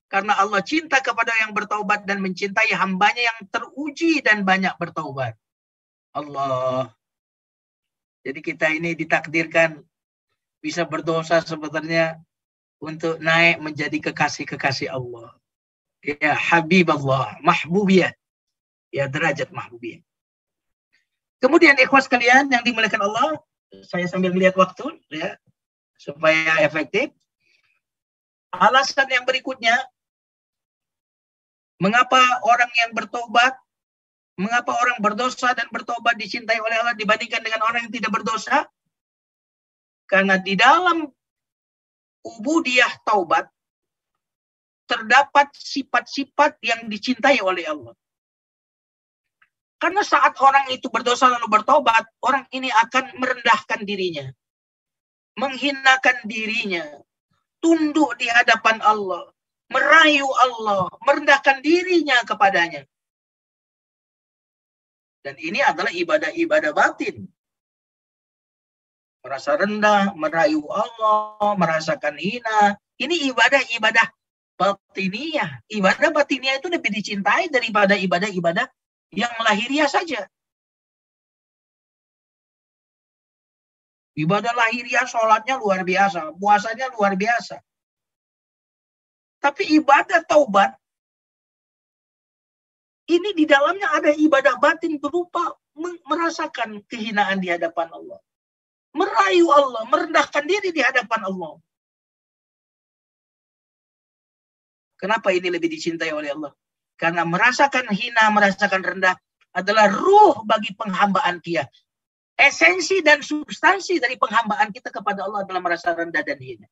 karena Allah cinta kepada yang bertaubat dan mencintai hambanya yang teruji dan banyak bertaubat. Allah. Jadi kita ini ditakdirkan bisa berdosa sebenarnya untuk naik menjadi kekasih-kekasih Allah. Ya Habib Allah, mahbubiyah. Ya derajat mahbubiyah. Kemudian ikhwas sekalian yang dimuliakan Allah, saya sambil melihat waktu ya supaya efektif. Alasan yang berikutnya, mengapa orang yang bertobat, mengapa orang berdosa dan bertobat dicintai oleh Allah dibandingkan dengan orang yang tidak berdosa? Karena di dalam ubudiyah taubat terdapat sifat-sifat yang dicintai oleh Allah. Karena saat orang itu berdosa lalu bertobat, orang ini akan merendahkan dirinya, menghinakan dirinya, tunduk di hadapan Allah, merayu Allah, merendahkan dirinya kepadanya. Dan ini adalah ibadah-ibadah batin. Merasa rendah, merayu Allah, merasakan hina. Ini ibadah-ibadah batiniyah. Ibadah batiniyah itu lebih dicintai daripada ibadah-ibadah yang lahiriah saja. Ibadah lahiriah, sholatnya luar biasa, puasanya luar biasa. Tapi ibadah taubat, ini di dalamnya ada ibadah batin berupa merasakan kehinaan di hadapan Allah. Merayu Allah, merendahkan diri di hadapan Allah. Kenapa ini lebih dicintai oleh Allah? Karena merasakan hina, merasakan rendah adalah ruh bagi penghambaan dia. Esensi dan substansi dari penghambaan kita kepada Allah adalah merasa rendah dan hina.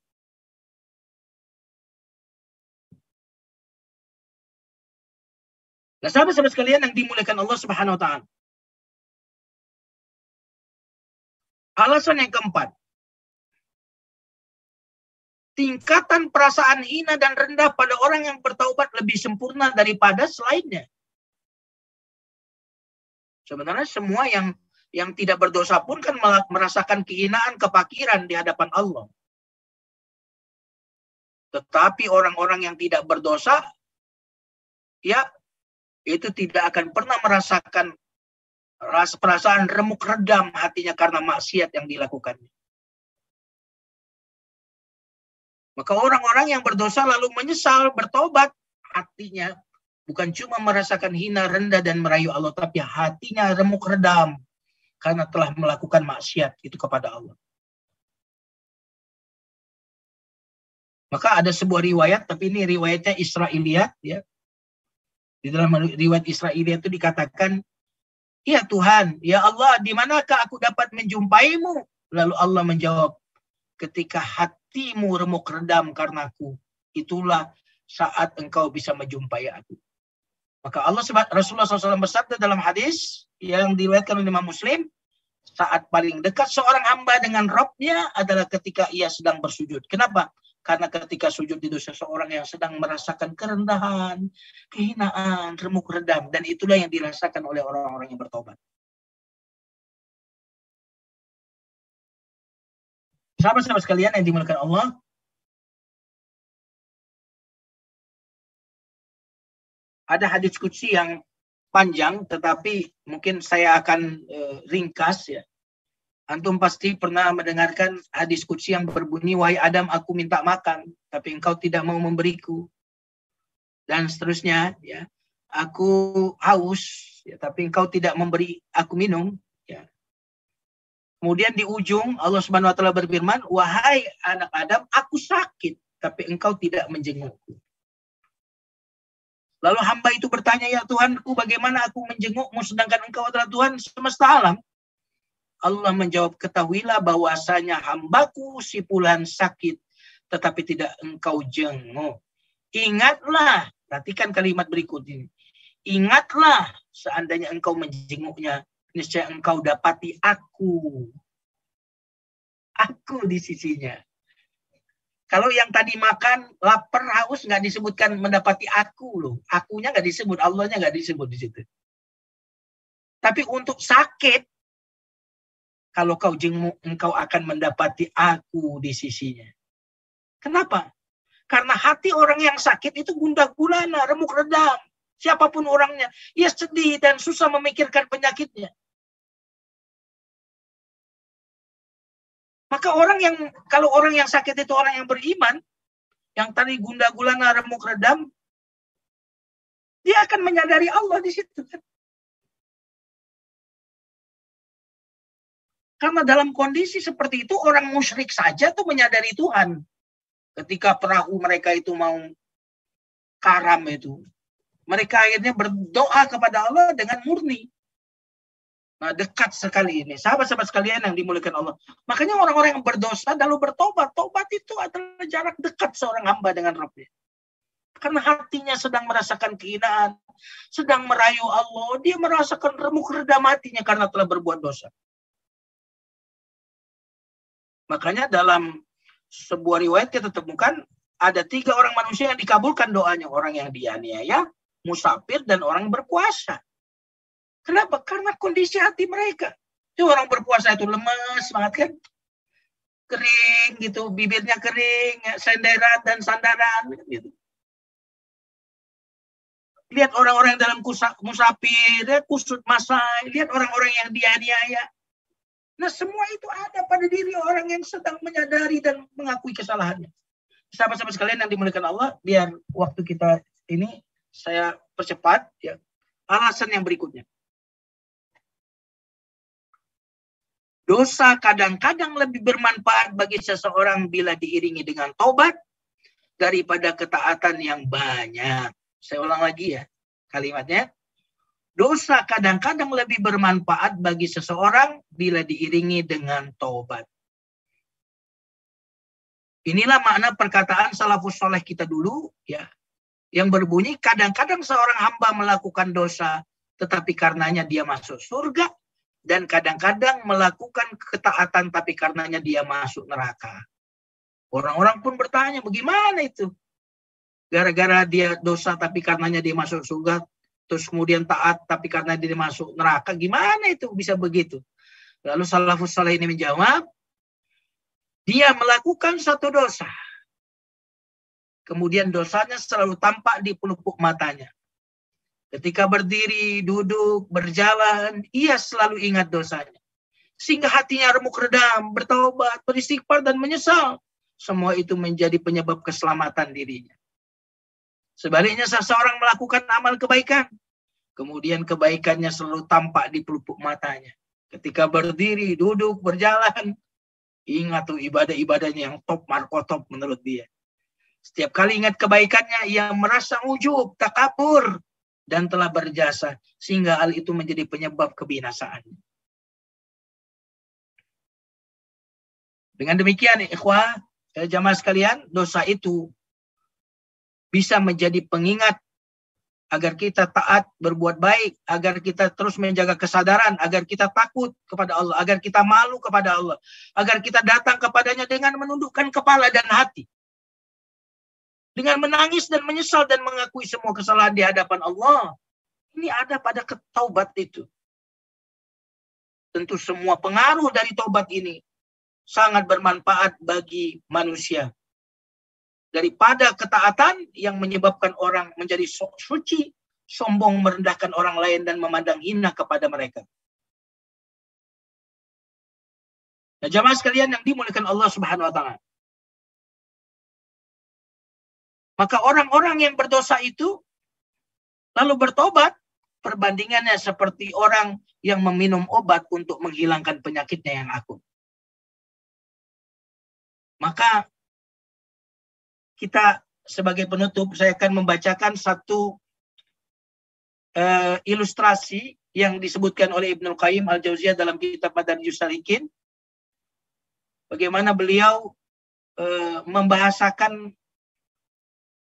Nah, sahabat-sahabat sekalian yang dimuliakan Allah Subhanahu wa Ta'ala. Alasan yang keempat. Tingkatan perasaan hina dan rendah pada orang yang bertaubat lebih sempurna daripada selainnya. Sebenarnya semua yang tidak berdosa pun kan merasakan kehinaan, kefakiran di hadapan Allah. Tetapi orang-orang yang tidak berdosa, ya, itu tidak akan pernah merasakan perasaan remuk redam hatinya karena maksiat yang dilakukannya. Maka orang-orang yang berdosa lalu menyesal, bertobat, hatinya bukan cuma merasakan hina, rendah, dan merayu Allah, tapi hatinya remuk redam karena telah melakukan maksiat itu kepada Allah. Maka ada sebuah riwayat, tapi ini riwayatnya Israiliyat, ya. Di dalam riwayat Israiliyat itu dikatakan, ya Tuhan, ya Allah, di manakah aku dapat menjumpaimu? Lalu Allah menjawab, ketika hatimu remuk redam karenaku, itulah saat engkau bisa menjumpai aku. Maka Rasulullah SAW bersabda dalam hadis yang diriwayatkan oleh Imam Muslim, saat paling dekat seorang hamba dengan Rabb-nya adalah ketika ia sedang bersujud. Kenapa? Karena ketika sujud itu seseorang yang sedang merasakan kerendahan, kehinaan, remuk redam. Dan itulah yang dirasakan oleh orang-orang yang bertobat. Sahabat-sahabat sekalian yang dimuliakan Allah, ada hadis qudsi yang panjang, tetapi mungkin saya akan ringkas ya. Antum pasti pernah mendengarkan hadis qudsi yang berbunyi, wahai Adam, aku minta makan, tapi engkau tidak mau memberiku. Dan seterusnya, ya. Aku haus, ya, tapi engkau tidak memberi aku minum. Ya. Kemudian di ujung Allah Subhanahu Wa Taala berfirman, wahai anak Adam, aku sakit, tapi engkau tidak menjengukku. Lalu hamba itu bertanya, ya Tuhanku, bagaimana aku menjengukmu sedangkan engkau adalah Tuhan semesta alam? Allah menjawab, ketahuilah bahwasanya hambaku si fulan sakit, tetapi tidak engkau jenguk. Ingatlah, perhatikan kalimat berikut ini. Ingatlah, seandainya engkau menjenguknya, niscaya engkau dapati aku. Aku di sisinya. Kalau yang tadi makan, lapar, haus, nggak disebutkan mendapati aku loh. Akunya nggak disebut, Allahnya nggak disebut di situ. Tapi untuk sakit, kalau kau jenguk, engkau akan mendapati aku di sisinya. Kenapa? Karena hati orang yang sakit itu gundah gulana, remuk redam. Siapapun orangnya, ia sedih dan susah memikirkan penyakitnya. Maka kalau orang yang sakit itu orang yang beriman, yang tadi gundah gulana, remuk redam, dia akan menyadari Allah di situ. Karena dalam kondisi seperti itu, orang musyrik saja tuh menyadari Tuhan. Ketika perahu mereka itu mau karam itu, mereka akhirnya berdoa kepada Allah dengan murni. Nah, dekat sekali ini. Sahabat-sahabat sekalian yang dimuliakan Allah. Makanya orang-orang yang berdosa lalu bertobat. Tobat itu adalah jarak dekat seorang hamba dengan Rabb-nya. Karena hatinya sedang merasakan kehinaan, sedang merayu Allah, dia merasakan remuk redam hatinya karena telah berbuat dosa. Makanya dalam sebuah riwayat kita temukan ada 3 orang manusia yang dikabulkan doanya. Orang yang dianiaya, musafir, dan orang berpuasa. Kenapa? Karena kondisi hati mereka. Itu orang berpuasa itu lemes banget kan. Kering gitu, bibirnya kering, senderan dan sandaran gitu. Lihat orang-orang dalam musafir, kusut masai, lihat orang-orang yang dianiaya. Nah, semua itu ada pada diri orang yang sedang menyadari dan mengakui kesalahannya. Sahabat-sahabat sekalian yang dimuliakan Allah, biar waktu kita ini saya percepat ya. Alasan yang berikutnya. Dosa kadang-kadang lebih bermanfaat bagi seseorang bila diiringi dengan taubat daripada ketaatan yang banyak. Saya ulang lagi ya kalimatnya. Dosa kadang-kadang lebih bermanfaat bagi seseorang bila diiringi dengan taubat. Inilah makna perkataan salafus soleh kita dulu, ya, yang berbunyi kadang-kadang seorang hamba melakukan dosa, tetapi karenanya dia masuk surga, dan kadang-kadang melakukan ketaatan, tapi karenanya dia masuk neraka. Orang-orang pun bertanya, bagaimana itu? Gara-gara dia dosa, tapi karenanya dia masuk surga, terus kemudian taat, tapi karena dia masuk neraka, gimana itu bisa begitu? Lalu salafus saleh ini menjawab, dia melakukan satu dosa. Kemudian dosanya selalu tampak di pelupuk matanya. Ketika berdiri, duduk, berjalan, ia selalu ingat dosanya. Sehingga hatinya remuk redam, bertaubat, beristighfar, dan menyesal. Semua itu menjadi penyebab keselamatan dirinya. Sebaliknya seseorang melakukan amal kebaikan, kemudian kebaikannya selalu tampak di pelupuk matanya. Ketika berdiri, duduk, berjalan, ingat tuh ibadah-ibadahnya yang top, markotop menurut dia. Setiap kali ingat kebaikannya, ia merasa ujub, takabur, dan telah berjasa, sehingga hal itu menjadi penyebab kebinasaannya. Dengan demikian, ikhwah, jamaah sekalian, dosa itu bisa menjadi pengingat agar kita taat, berbuat baik, agar kita terus menjaga kesadaran, agar kita takut kepada Allah, agar kita malu kepada Allah, agar kita datang kepadanya dengan menundukkan kepala dan hati. Dengan menangis dan menyesal dan mengakui semua kesalahan di hadapan Allah. Ini ada pada taubat itu. Tentu semua pengaruh dari taubat ini sangat bermanfaat bagi manusia. Daripada ketaatan yang menyebabkan orang menjadi suci, sombong, merendahkan orang lain, dan memandang hina kepada mereka. Nah, jamaah sekalian yang dimuliakan Allah Subhanahu wa Ta'ala. Maka orang-orang yang berdosa itu lalu bertobat, perbandingannya seperti orang yang meminum obat untuk menghilangkan penyakitnya yang akut. Maka kita sebagai penutup, saya akan membacakan satu ilustrasi yang disebutkan oleh Ibnu Qayyim Al-Jauziyah dalam kitab Madarijus Salikin. Bagaimana beliau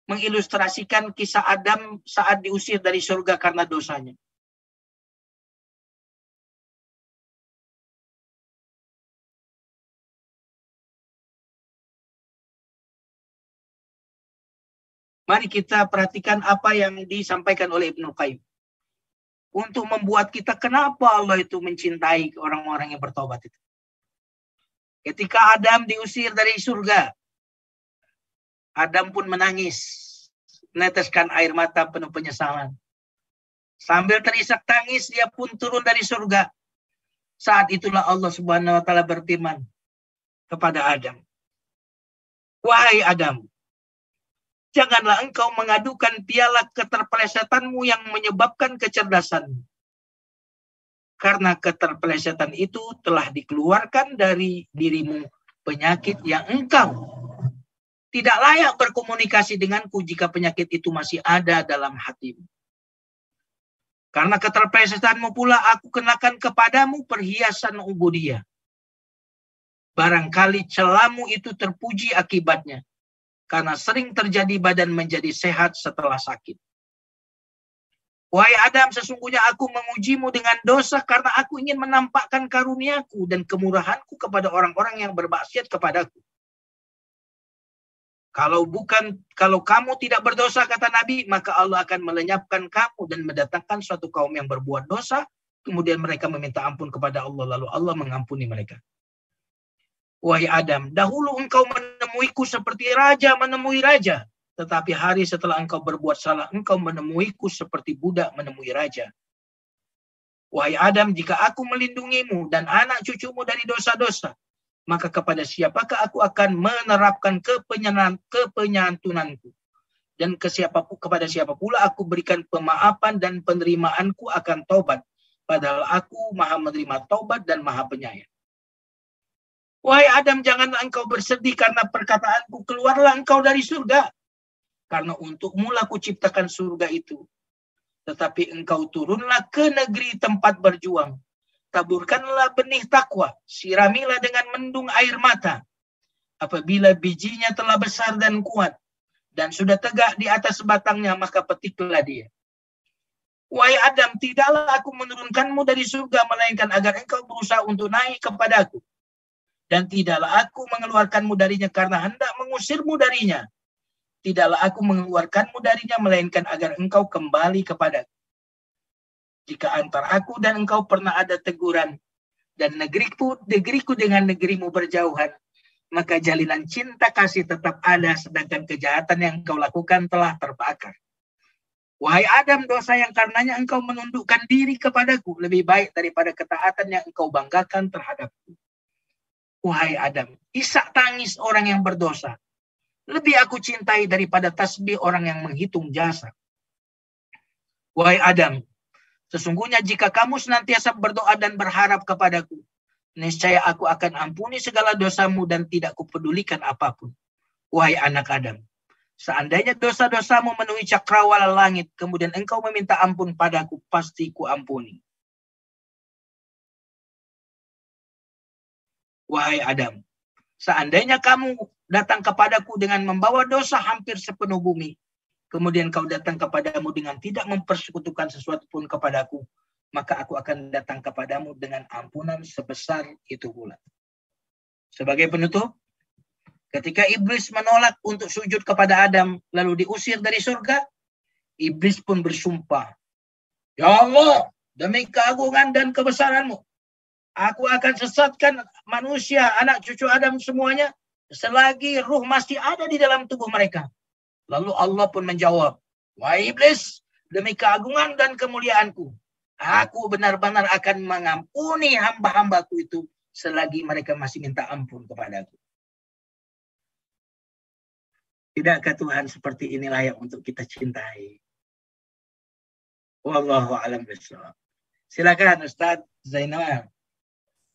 mengilustrasikan kisah Adam saat diusir dari surga karena dosanya. Mari kita perhatikan apa yang disampaikan oleh Ibnu Qayyim. Untuk membuat kita kenapa Allah itu mencintai orang-orang yang bertobat itu. Ketika Adam diusir dari surga, Adam pun menangis, meneteskan air mata penuh penyesalan. Sambil terisak tangis, dia pun turun dari surga. Saat itulah Allah Subhanahu wa Ta'ala berfirman kepada Adam, "Wahai Adam, janganlah engkau mengadukan piala keterpelesetanmu yang menyebabkan kecerdasanmu. Karena keterpelesetan itu telah dikeluarkan dari dirimu penyakit yang engkau tidak layak berkomunikasi denganku jika penyakit itu masih ada dalam hatimu. Karena keterpelesetanmu pula aku kenakan kepadamu perhiasan ubudiyah. Barangkali celamu itu terpuji akibatnya, karena sering terjadi badan menjadi sehat setelah sakit. Wahai Adam, sesungguhnya aku mengujimu dengan dosa karena aku ingin menampakkan karuniaku dan kemurahanku kepada orang-orang yang bermaksiat kepadaku. Kalau kamu tidak berdosa, kata Nabi, maka Allah akan melenyapkan kamu dan mendatangkan suatu kaum yang berbuat dosa, kemudian mereka meminta ampun kepada Allah, lalu Allah mengampuni mereka. Wahai Adam, dahulu engkau menemuiku seperti raja menemui raja. Tetapi hari setelah engkau berbuat salah, engkau menemuiku seperti budak menemui raja. Wahai Adam, jika aku melindungimu dan anak cucumu dari dosa-dosa, maka kepada siapakah aku akan menerapkan kepenyantunanku? Dan kepada siapa pula aku berikan pemaafan dan penerimaanku akan taubat. Padahal aku maha menerima taubat dan maha penyayang. Wahai Adam, janganlah engkau bersedih karena perkataanku, keluarlah engkau dari surga. Karena untukmu lah kuciptakan surga itu. Tetapi engkau turunlah ke negeri tempat berjuang. Taburkanlah benih takwa, siramilah dengan mendung air mata. Apabila bijinya telah besar dan kuat, dan sudah tegak di atas batangnya, maka petiklah dia. Wahai Adam, tidaklah aku menurunkanmu dari surga, melainkan agar engkau berusaha untuk naik kepadaku. Dan tidaklah aku mengeluarkanmu darinya karena hendak mengusirmu darinya. Tidaklah aku mengeluarkanmu darinya, melainkan agar engkau kembali kepadaku. Jika antara aku dan engkau pernah ada teguran, dan negeriku dengan negerimu berjauhan, maka jalinan cinta kasih tetap ada, sedangkan kejahatan yang engkau lakukan telah terbakar. Wahai Adam, dosa yang karenanya engkau menundukkan diri kepadaku lebih baik daripada ketaatan yang engkau banggakan terhadapku. Wahai Adam, isak tangis orang yang berdosa lebih aku cintai daripada tasbih orang yang menghitung jasa. Wahai Adam, sesungguhnya jika kamu senantiasa berdoa dan berharap kepadaku, niscaya aku akan ampuni segala dosamu dan tidak kupedulikan apapun. Wahai anak Adam, seandainya dosa-dosamu memenuhi cakrawala langit, kemudian engkau meminta ampun padaku, pasti ku ampuni. Wahai Adam, seandainya kamu datang kepadaku dengan membawa dosa hampir sepenuh bumi, kemudian kau datang kepadamu dengan tidak mempersekutukan sesuatu pun kepadaku, maka aku akan datang kepadamu dengan ampunan sebesar itu pula. Sebagai penutup, ketika iblis menolak untuk sujud kepada Adam lalu diusir dari surga, iblis pun bersumpah, "Ya Allah, demi keagungan dan kebesaranmu, aku akan sesatkan manusia, anak cucu Adam semuanya, selagi ruh masih ada di dalam tubuh mereka." Lalu Allah pun menjawab, "Wahai iblis, demi keagungan dan kemuliaanku, aku benar-benar akan mengampuni hamba-hambaku itu selagi mereka masih minta ampun kepadaku." Tidakkah Tuhan seperti ini layak untuk kita cintai? Wallahu a'lam bishawab. Silakan Ustaz Zainal.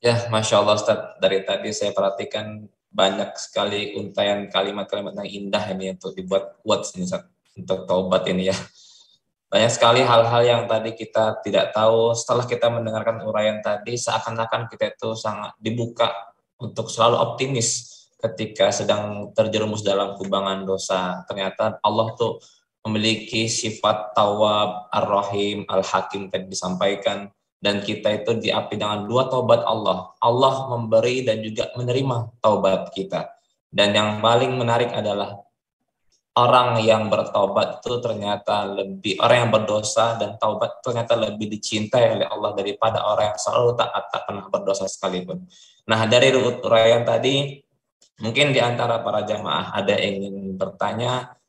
Ya, Masya Allah Ustaz. Dari tadi saya perhatikan banyak sekali untayan kalimat-kalimat yang indah ini untuk dibuat quotes ini Ustaz, untuk taubat ini ya. Banyak sekali hal-hal yang tadi kita tidak tahu. Setelah kita mendengarkan uraian tadi, seakan-akan kita itu sangat dibuka untuk selalu optimis ketika sedang terjerumus dalam kubangan dosa. Ternyata Allah tuh memiliki sifat Tawwab, Ar-Rahim, Al-Hakim tadi disampaikan. Dan kita itu diapi dengan dua taubat Allah. Allah memberi dan juga menerima taubat kita. Dan yang paling menarik adalah orang yang bertaubat itu ternyata lebih, orang yang berdosa dan taubat ternyata lebih dicintai oleh Allah daripada orang yang selalu taat, tak pernah berdosa sekalipun. Nah, dari uraian tadi, mungkin di antara para jamaah ada yang ingin bertanya,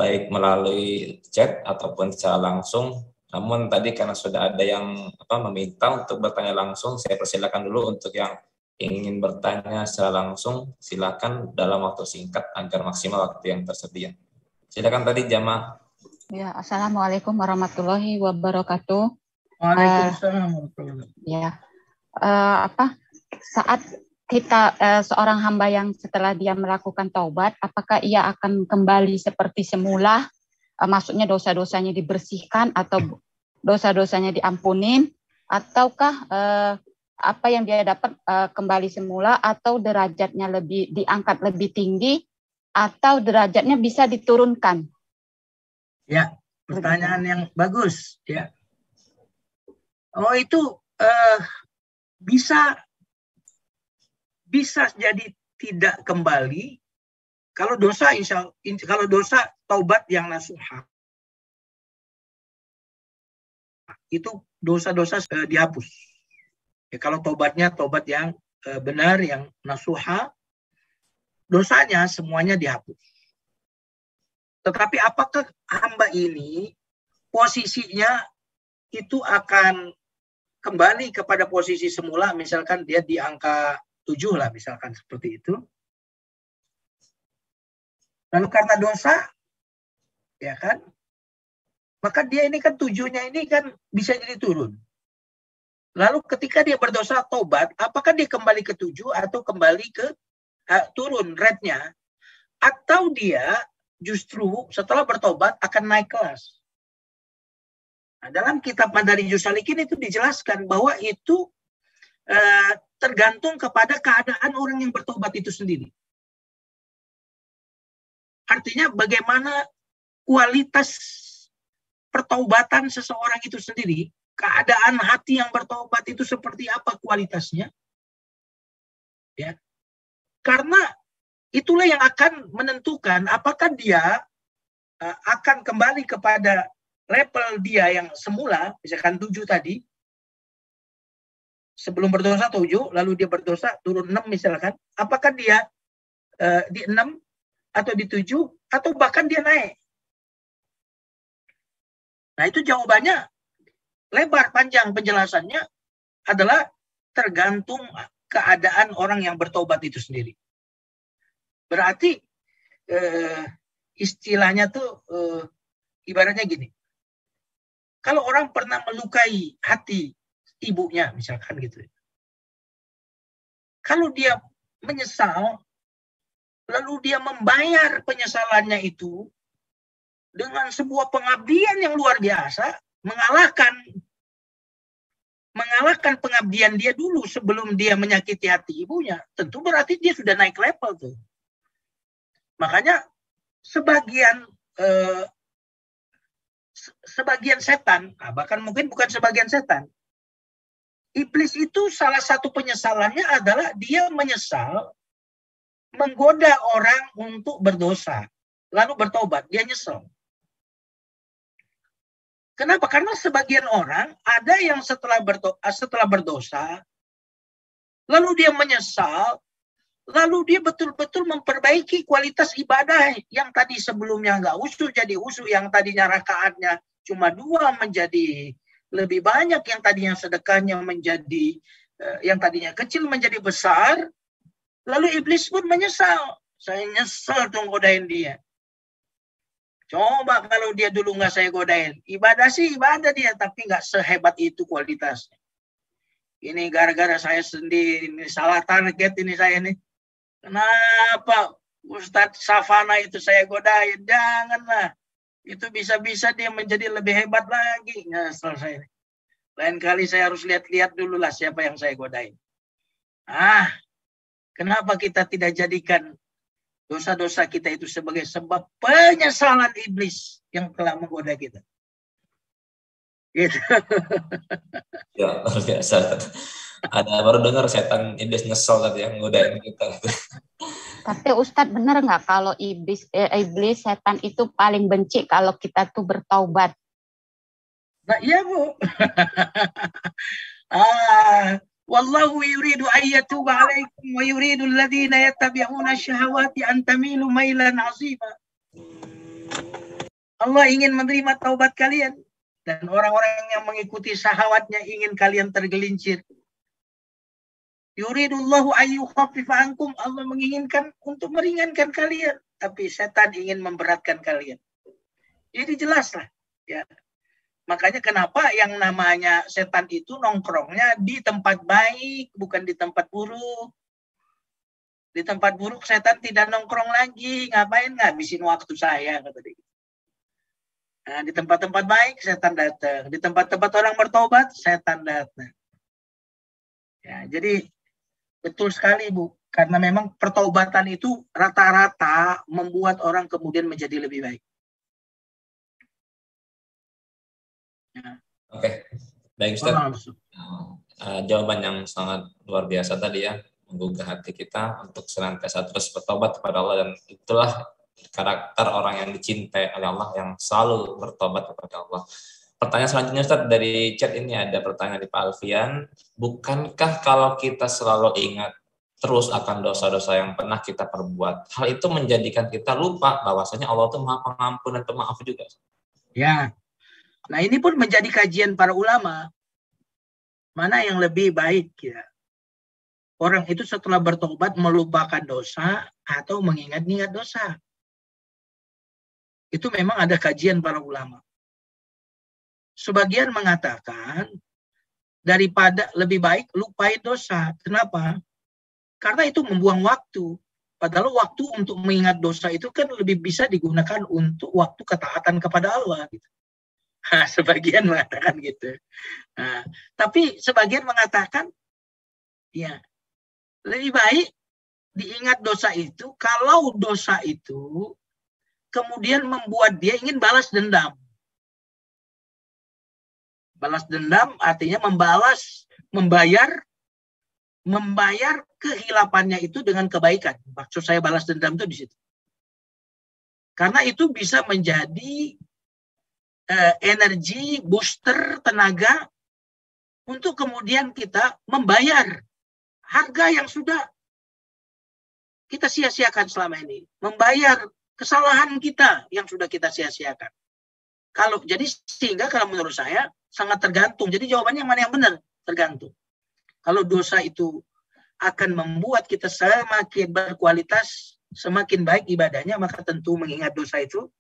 baik melalui chat ataupun secara langsung. Namun tadi karena sudah ada yang meminta untuk bertanya langsung, saya persilakan dulu untuk yang ingin bertanya secara langsung, silakan dalam waktu singkat agar maksimal waktu yang tersedia. Silakan tadi jamaah. Ya, Assalamualaikum warahmatullahi wabarakatuh. Waalaikumsalam. Ya, saat kita seorang hamba yang setelah dia melakukan taubat, apakah ia akan kembali seperti semula? Maksudnya dosa-dosanya dibersihkan atau dosa-dosanya diampunin, ataukah apa yang dia dapat kembali semula, atau derajatnya lebih diangkat lebih tinggi, atau derajatnya bisa diturunkan? Ya, pertanyaan yang bagus ya. Oh, itu bisa jadi tidak kembali kalau dosa kalau dosa taubat yang nasuha, itu dosa-dosa dihapus. Ya, kalau taubatnya taubat yang benar, yang nasuha, dosanya semuanya dihapus. Tetapi apakah hamba ini posisinya itu akan kembali kepada posisi semula, misalkan dia di angka 7 lah, misalkan seperti itu. Lalu karena dosa, ya kan, maka dia ini kan 7-nya ini kan bisa jadi turun. Lalu ketika dia berdosa taubat, apakah dia kembali ke 7 atau kembali ke turun rate-nya, atau dia justru setelah bertobat akan naik kelas? Nah, dalam kitab Madarijus Salikin itu dijelaskan bahwa itu tergantung kepada keadaan orang yang bertobat itu sendiri. Artinya bagaimana kualitas pertaubatan seseorang itu sendiri, keadaan hati yang bertobat itu seperti apa kualitasnya, ya. Karena itulah yang akan menentukan apakah dia akan kembali kepada level dia yang semula, misalkan 7 tadi, sebelum berdosa 7, lalu dia berdosa turun 6 misalkan, apakah dia di 6 atau di 7, atau bahkan dia naik. Nah, itu jawabannya lebar panjang penjelasannya adalah tergantung keadaan orang yang bertobat itu sendiri. Berarti istilahnya tuh ibaratnya gini. Kalau orang pernah melukai hati ibunya misalkan gitu. Kalau dia menyesal, lalu dia membayar penyesalannya itu dengan sebuah pengabdian yang luar biasa, mengalahkan pengabdian dia dulu sebelum dia menyakiti hati ibunya, tentu berarti dia sudah naik level tuh. Makanya sebagian sebagian setan, bahkan mungkin bukan sebagian setan. Iblis itu salah satu penyesalannya adalah dia menyesal menggoda orang untuk berdosa, lalu bertobat, dia nyesel. Kenapa? Karena sebagian orang ada yang setelah berdosa, lalu dia menyesal, lalu dia betul-betul memperbaiki kualitas ibadah yang tadi sebelumnya nggak khusyuk jadi khusyuk, yang tadinya rakaatnya cuma 2 menjadi lebih banyak, yang tadinya sedekahnya menjadi yang tadinya kecil menjadi besar. Lalu iblis pun menyesal. Saya nyesel tuh godain dia. Coba kalau dia dulu nggak saya godain. Ibadah sih ibadah dia, tapi nggak sehebat itu kualitasnya. Ini gara-gara saya sendiri, ini salah target ini saya nih. Kenapa Ustadz Safana itu saya godain? Janganlah. Itu bisa-bisa dia menjadi lebih hebat lagi. Nyesel saya. Lain kali saya harus lihat-lihat dulu lah siapa yang saya godain. Kenapa kita tidak jadikan dosa-dosa kita itu sebagai sebab penyesalan iblis yang telah menggoda kita? Gitu. Ya, luar biasa. Ada baru dengar setan iblis nyesel tadi yang ngodain kita. Tapi Ustadz benar nggak kalau iblis setan itu paling benci kalau kita tuh bertaubat? Nah, iya Bu. Wallahu yuridu ayyatuba alaikum wa yuridu alladhina yattabi'una syahawati an tamilu mailan 'azima. Allah ingin menerima taubat kalian, dan orang-orang yang mengikuti syahwatnya ingin kalian tergelincir. Yuridullahu ayyukhaffifa ankum, Allah menginginkan untuk meringankan kalian, tapi setan ingin memberatkan kalian. Jadi jelaslah, ya. Makanya kenapa yang namanya setan itu nongkrongnya di tempat baik, bukan di tempat buruk. Di tempat buruk setan tidak nongkrong lagi. Ngapain? Ngabisin waktu saya, kata dia. Nah, di tempat-tempat baik setan datang. Di tempat-tempat orang bertobat setan datang. Ya, jadi betul sekali Bu. Karena memang pertobatan itu rata-rata membuat orang kemudian menjadi lebih baik. Oke, baik Ustaz. Jawaban yang sangat luar biasa tadi ya, menggugah hati kita untuk senantiasa terus bertobat kepada Allah, dan itulah karakter orang yang dicintai oleh Allah yang selalu bertobat kepada Allah. Pertanyaan selanjutnya Ustaz dari chat ini, ada pertanyaan di Pak Alfian. Bukankah kalau kita selalu ingat terus akan dosa-dosa yang pernah kita perbuat, hal itu menjadikan kita lupa bahwasanya Allah itu Maha Pengampun dan Pemaaf juga? Ya. Nah, ini pun menjadi kajian para ulama. Mana yang lebih baik ya? Orang itu setelah bertobat melupakan dosa atau mengingat-ingat dosa. Itu memang ada kajian para ulama. Sebagian mengatakan daripada lebih baik lupain dosa. Kenapa? Karena itu membuang waktu. Padahal waktu untuk mengingat dosa itu kan lebih bisa digunakan untuk waktu ketaatan kepada Allah. Gitu. Sebagian mengatakan gitu. Tapi sebagian mengatakan ya lebih baik diingat dosa itu kalau dosa itu kemudian membuat dia ingin balas dendam. Balas dendam artinya membayar kehilapannya itu dengan kebaikan. Maksud saya balas dendam itu di situ. Karena itu bisa menjadi energi, booster, tenaga untuk kemudian kita membayar harga yang sudah kita sia-siakan selama ini. Membayar kesalahan kita yang sudah kita sia-siakan. Sehingga kalau menurut saya sangat tergantung. Jadi jawabannya mana yang benar? Tergantung. Kalau dosa itu akan membuat kita semakin berkualitas, semakin baik ibadahnya, maka tentu mengingat dosa itu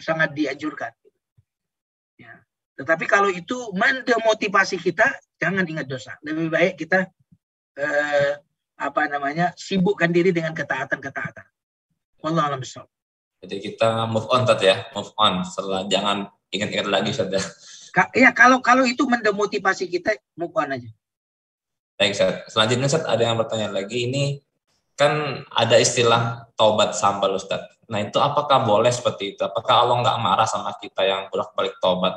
sangat dianjurkan. Ya. Tetapi kalau itu mendemotivasi kita, jangan ingat dosa. Lebih baik kita sibukkan diri dengan ketaatan-ketaatan. Wallahu a'lam bishawab. Jadi kita move on tadi ya, move on. Setelah jangan ingat-ingat lagi sudah. Ya kalau itu mendemotivasi kita, move on aja. Baik Ustaz. Selanjutnya Ustaz ada yang bertanya lagi. Ini kan ada istilah taubat sambal Ustaz. Nah itu apakah boleh seperti itu? Apakah Allah nggak marah sama kita yang bolak-balik tobat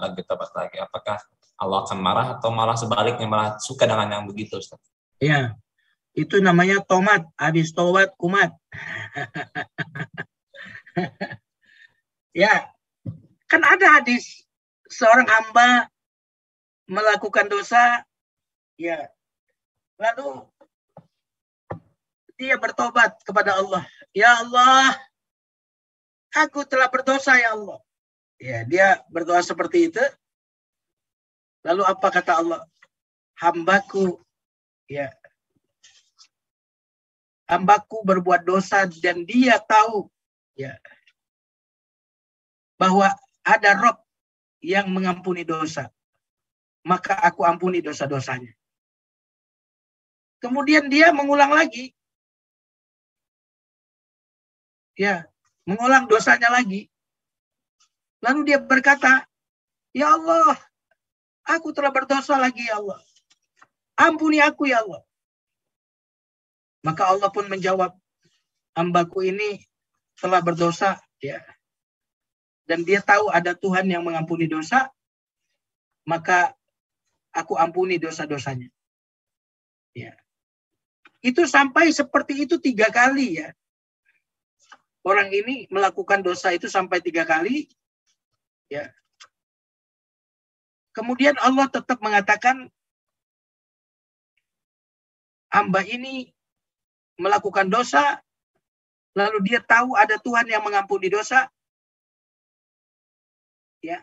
lagi? Apakah Allah akan marah atau malah sebaliknya malah suka dengan yang begitu, Ustaz? Ya, itu namanya tomat. Habis tobat kumat. Ya, kan ada hadis seorang hamba melakukan dosa, ya, lalu dia bertobat kepada Allah. Ya Allah, aku telah berdosa ya Allah. Ya, dia berdoa seperti itu. Lalu apa kata Allah? Hambaku, ya, hambaku berbuat dosa dan dia tahu, ya, bahwa ada Rob yang mengampuni dosa. Maka aku ampuni dosa-dosanya. Kemudian dia mengulang lagi. Ya, mengulang dosanya lagi. Lalu dia berkata, ya Allah, aku telah berdosa lagi ya Allah. Ampuni aku ya Allah. Maka Allah pun menjawab, hambaku ini telah berdosa, ya. Dan dia tahu ada Tuhan yang mengampuni dosa, maka aku ampuni dosa-dosanya. Ya. Itu sampai seperti itu 3 kali ya. Orang ini melakukan dosa itu sampai 3 kali. Ya. Kemudian Allah tetap mengatakan, hamba ini melakukan dosa, lalu dia tahu ada Tuhan yang mengampuni dosa, ya,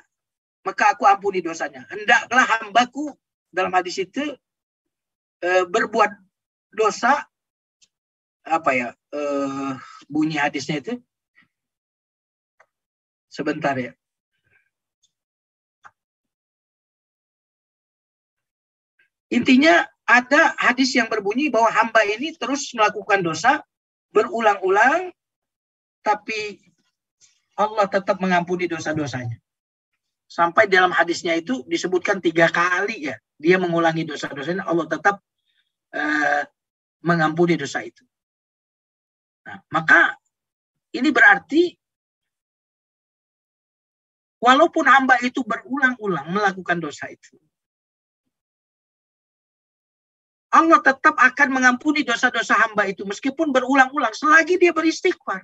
maka aku ampuni dosanya. Hendaklah hambaku, dalam hadis itu, berbuat dosa, apa ya, bunyi hadisnya itu, sebentar ya. Intinya ada hadis yang berbunyi bahwa hamba ini terus melakukan dosa berulang-ulang, tapi Allah tetap mengampuni dosa-dosanya. Sampai dalam hadisnya itu disebutkan 3 kali ya, dia mengulangi dosa-dosanya, Allah tetap mengampuni dosa itu. Nah, maka ini berarti walaupun hamba itu berulang-ulang melakukan dosa itu, Allah tetap akan mengampuni dosa-dosa hamba itu meskipun berulang-ulang selagi dia beristighfar.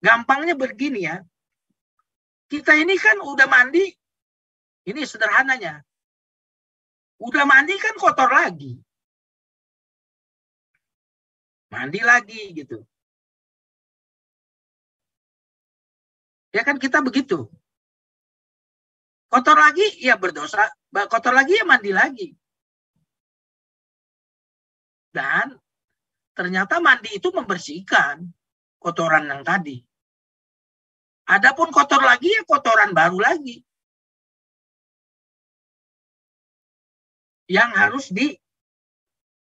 Gampangnya begini ya. Kita ini kan udah mandi. Ini sederhananya. Udah mandi kan kotor lagi. Mandi lagi gitu. Ya kan kita begitu. Kotor lagi ya berdosa. Kotor lagi ya mandi lagi. Dan ternyata mandi itu membersihkan kotoran yang tadi. Adapun kotor lagi ya kotoran baru lagi. Yang harus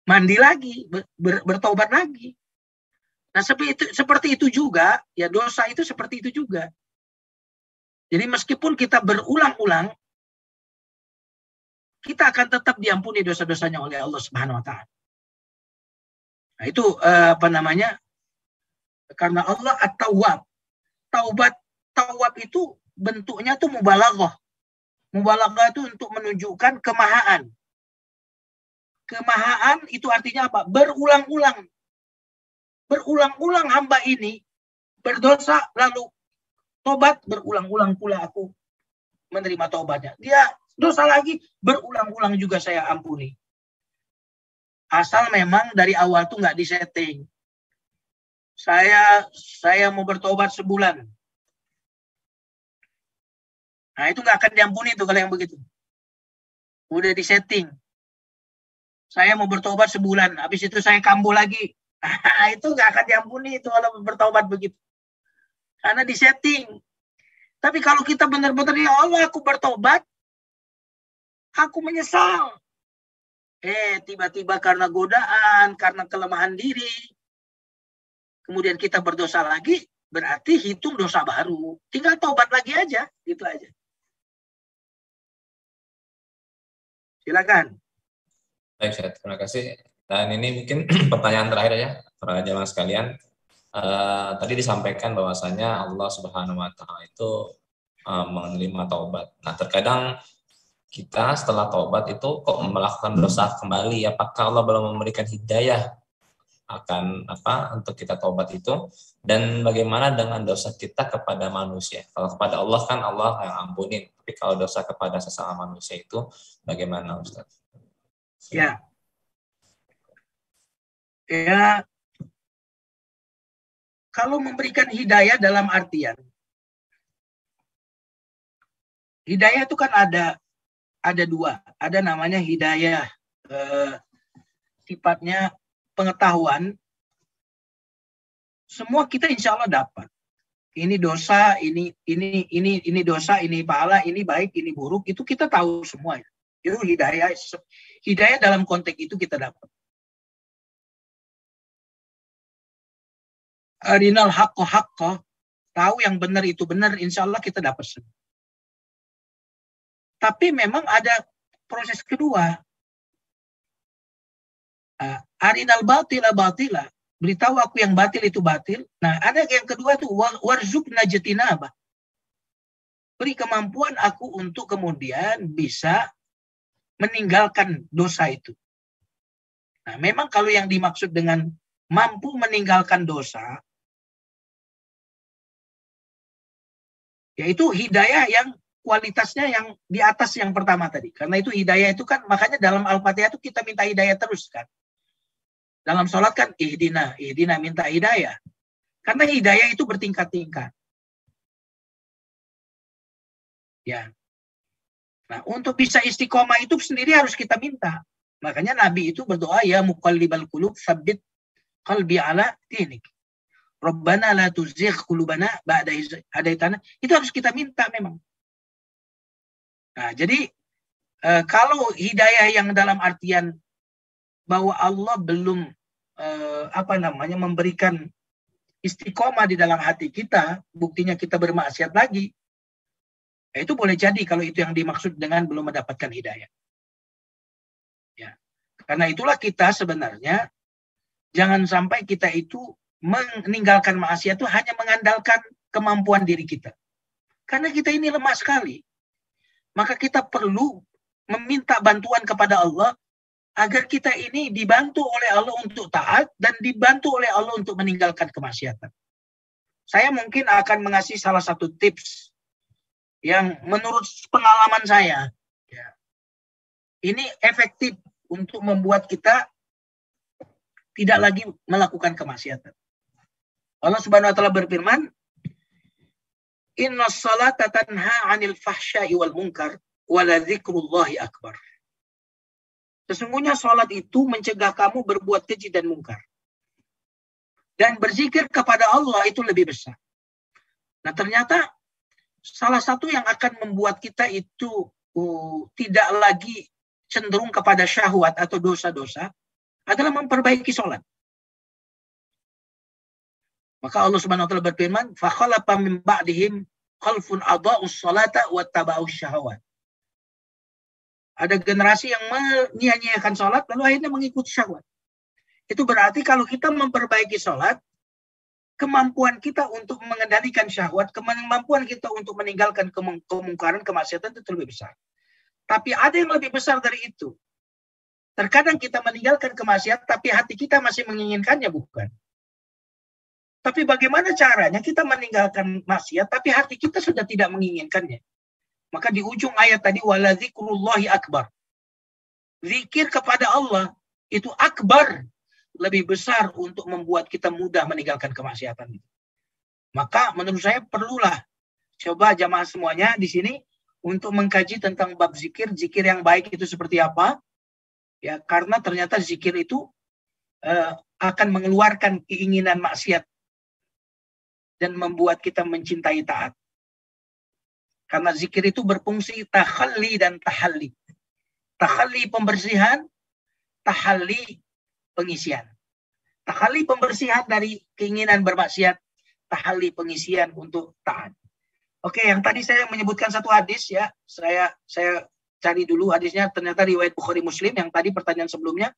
mandi lagi, bertobat lagi. Nah, seperti itu juga, ya dosa itu seperti itu juga. Jadi meskipun kita berulang-ulang, kita akan tetap diampuni dosa-dosanya oleh Allah Subhanahu wa taala. Nah, itu apa namanya? Karena Allah At-Tawwab. Tawab itu bentuknya tuh mubalaghah. Mubalaghah itu untuk menunjukkan kemahaan. Kemahaan itu artinya apa? Berulang-ulang. Berulang-ulang hamba ini berdosa lalu tobat, berulang-ulang pula aku menerima tobatnya. Dia dosa lagi, berulang-ulang juga saya ampuni. Asal memang dari awal tuh nggak disetting. Saya mau bertobat sebulan. Nah, itu nggak akan diampuni tuh kalau yang begitu. Udah disetting. Saya mau bertobat sebulan, habis itu saya kambuh lagi. Itu nggak akan diampuni itu kalau bertobat begitu. Karena disetting. Tapi kalau kita benar-benar, ya Allah aku bertobat, aku menyesal. Tiba-tiba karena godaan, karena kelemahan diri, kemudian kita berdosa lagi, berarti hitung dosa baru. Tinggal tobat lagi aja, gitu aja. Silakan. Baik, Ustaz. Terima kasih. Dan ini mungkin pertanyaan terakhir ya, para jamaah sekalian. tadi disampaikan bahwasanya Allah Subhanahu wa taala itu menerima taubat. Nah, terkadang kita setelah taubat itu kok melakukan dosa kembali, apakah Allah belum memberikan hidayah akan untuk kita taubat itu, dan bagaimana dengan dosa kita kepada manusia? Kalau kepada Allah kan Allah yang ampunin, tapi kalau dosa kepada sesama manusia itu bagaimana, Ustaz? Ya, kalau memberikan hidayah dalam artian hidayah itu kan ada dua, ada namanya hidayah sifatnya pengetahuan. Semua kita insya Allah dapat. Ini dosa, ini dosa, ini pahala, ini baik, ini buruk. Itu kita tahu semua. Itu hidayah. Hidayah dalam konteks itu kita dapat. Arinal haqqo haqqo. Tahu yang benar itu benar. Insya Allah kita dapat semua. Tapi memang ada proses kedua. Arinal batila batila. Beritahu aku yang batil itu batil. Nah, ada yang kedua itu warzuqna jatinabah. Beri kemampuan aku untuk kemudian bisa meninggalkan dosa itu. Nah, memang kalau yang dimaksud dengan mampu meninggalkan dosa, yaitu hidayah yang kualitasnya yang di atas yang pertama tadi. Karena itu hidayah itu kan, makanya dalam Al-Fatihah itu kita minta hidayah terus kan. Dalam sholat kan ihdina minta hidayah. Karena hidayah itu bertingkat-tingkat. Ya. Nah, untuk bisa istiqomah itu sendiri harus kita minta. Makanya Nabi itu berdoa, ya muqallibal qulub tsabbit qalbi ala dinik. Rabbana la tuzigh qulubana ba'da idh hadaitana. Itu harus kita minta memang. Nah, jadi kalau hidayah yang dalam artian bahwa Allah belum memberikan istiqomah di dalam hati kita, buktinya kita bermaksiat lagi, itu boleh jadi kalau itu yang dimaksud dengan belum mendapatkan hidayah. Ya. Karena itulah kita sebenarnya jangan sampai kita itu meninggalkan maksiat itu hanya mengandalkan kemampuan diri kita. Karena kita ini lemah sekali. Maka kita perlu meminta bantuan kepada Allah agar kita ini dibantu oleh Allah untuk taat dan dibantu oleh Allah untuk meninggalkan kemaksiatan. Saya mungkin akan mengasih salah satu tips yang menurut pengalaman saya, ya, ini efektif untuk membuat kita tidak lagi melakukan kemaksiatan. Allah Subhanahu wa taala berfirman, "Innas salata tanha 'anil fahsya'i wal munkar wa la dzikrullahi akbar." Sesungguhnya sholat itu mencegah kamu berbuat keji dan mungkar. Dan berzikir kepada Allah itu lebih besar. Nah, ternyata salah satu yang akan membuat kita itu tidak lagi cenderung kepada syahwat atau dosa-dosa adalah memperbaiki sholat. Maka Allah Subhanahu wa taala berfirman, "Fa khalafa min ba'dihim khalfun adha'us salata wattaba'us syahawat." Ada generasi yang menyia-nyiakan sholat lalu akhirnya mengikuti syahwat. Itu berarti kalau kita memperbaiki sholat, kemampuan kita untuk mengendalikan syahwat, kemampuan kita untuk meninggalkan kemungkaran, kemaksiatan itu lebih besar. Tapi ada yang lebih besar dari itu. Terkadang kita meninggalkan kemaksiatan, tapi hati kita masih menginginkannya, bukan? Tapi bagaimana caranya kita meninggalkan maksiat, tapi hati kita sudah tidak menginginkannya? Maka di ujung ayat tadi, wala dzikrullahi akbar. Zikir kepada Allah itu akbar, lebih besar untuk membuat kita mudah meninggalkan kemaksiatan. Maka menurut saya perlulah coba jamaah semuanya di sini untuk mengkaji tentang bab zikir yang baik itu seperti apa. Ya, karena ternyata zikir itu akan mengeluarkan keinginan maksiat dan membuat kita mencintai taat. Karena zikir itu berfungsi takhalli dan tahalli. Takhalli pembersihan, tahalli pengisian. Tahalli pembersihan dari keinginan bermaksiat, tahalli pengisian untuk taat. Oke, yang tadi saya menyebutkan satu hadis ya, saya cari dulu hadisnya, ternyata riwayat Bukhari Muslim yang tadi pertanyaan sebelumnya.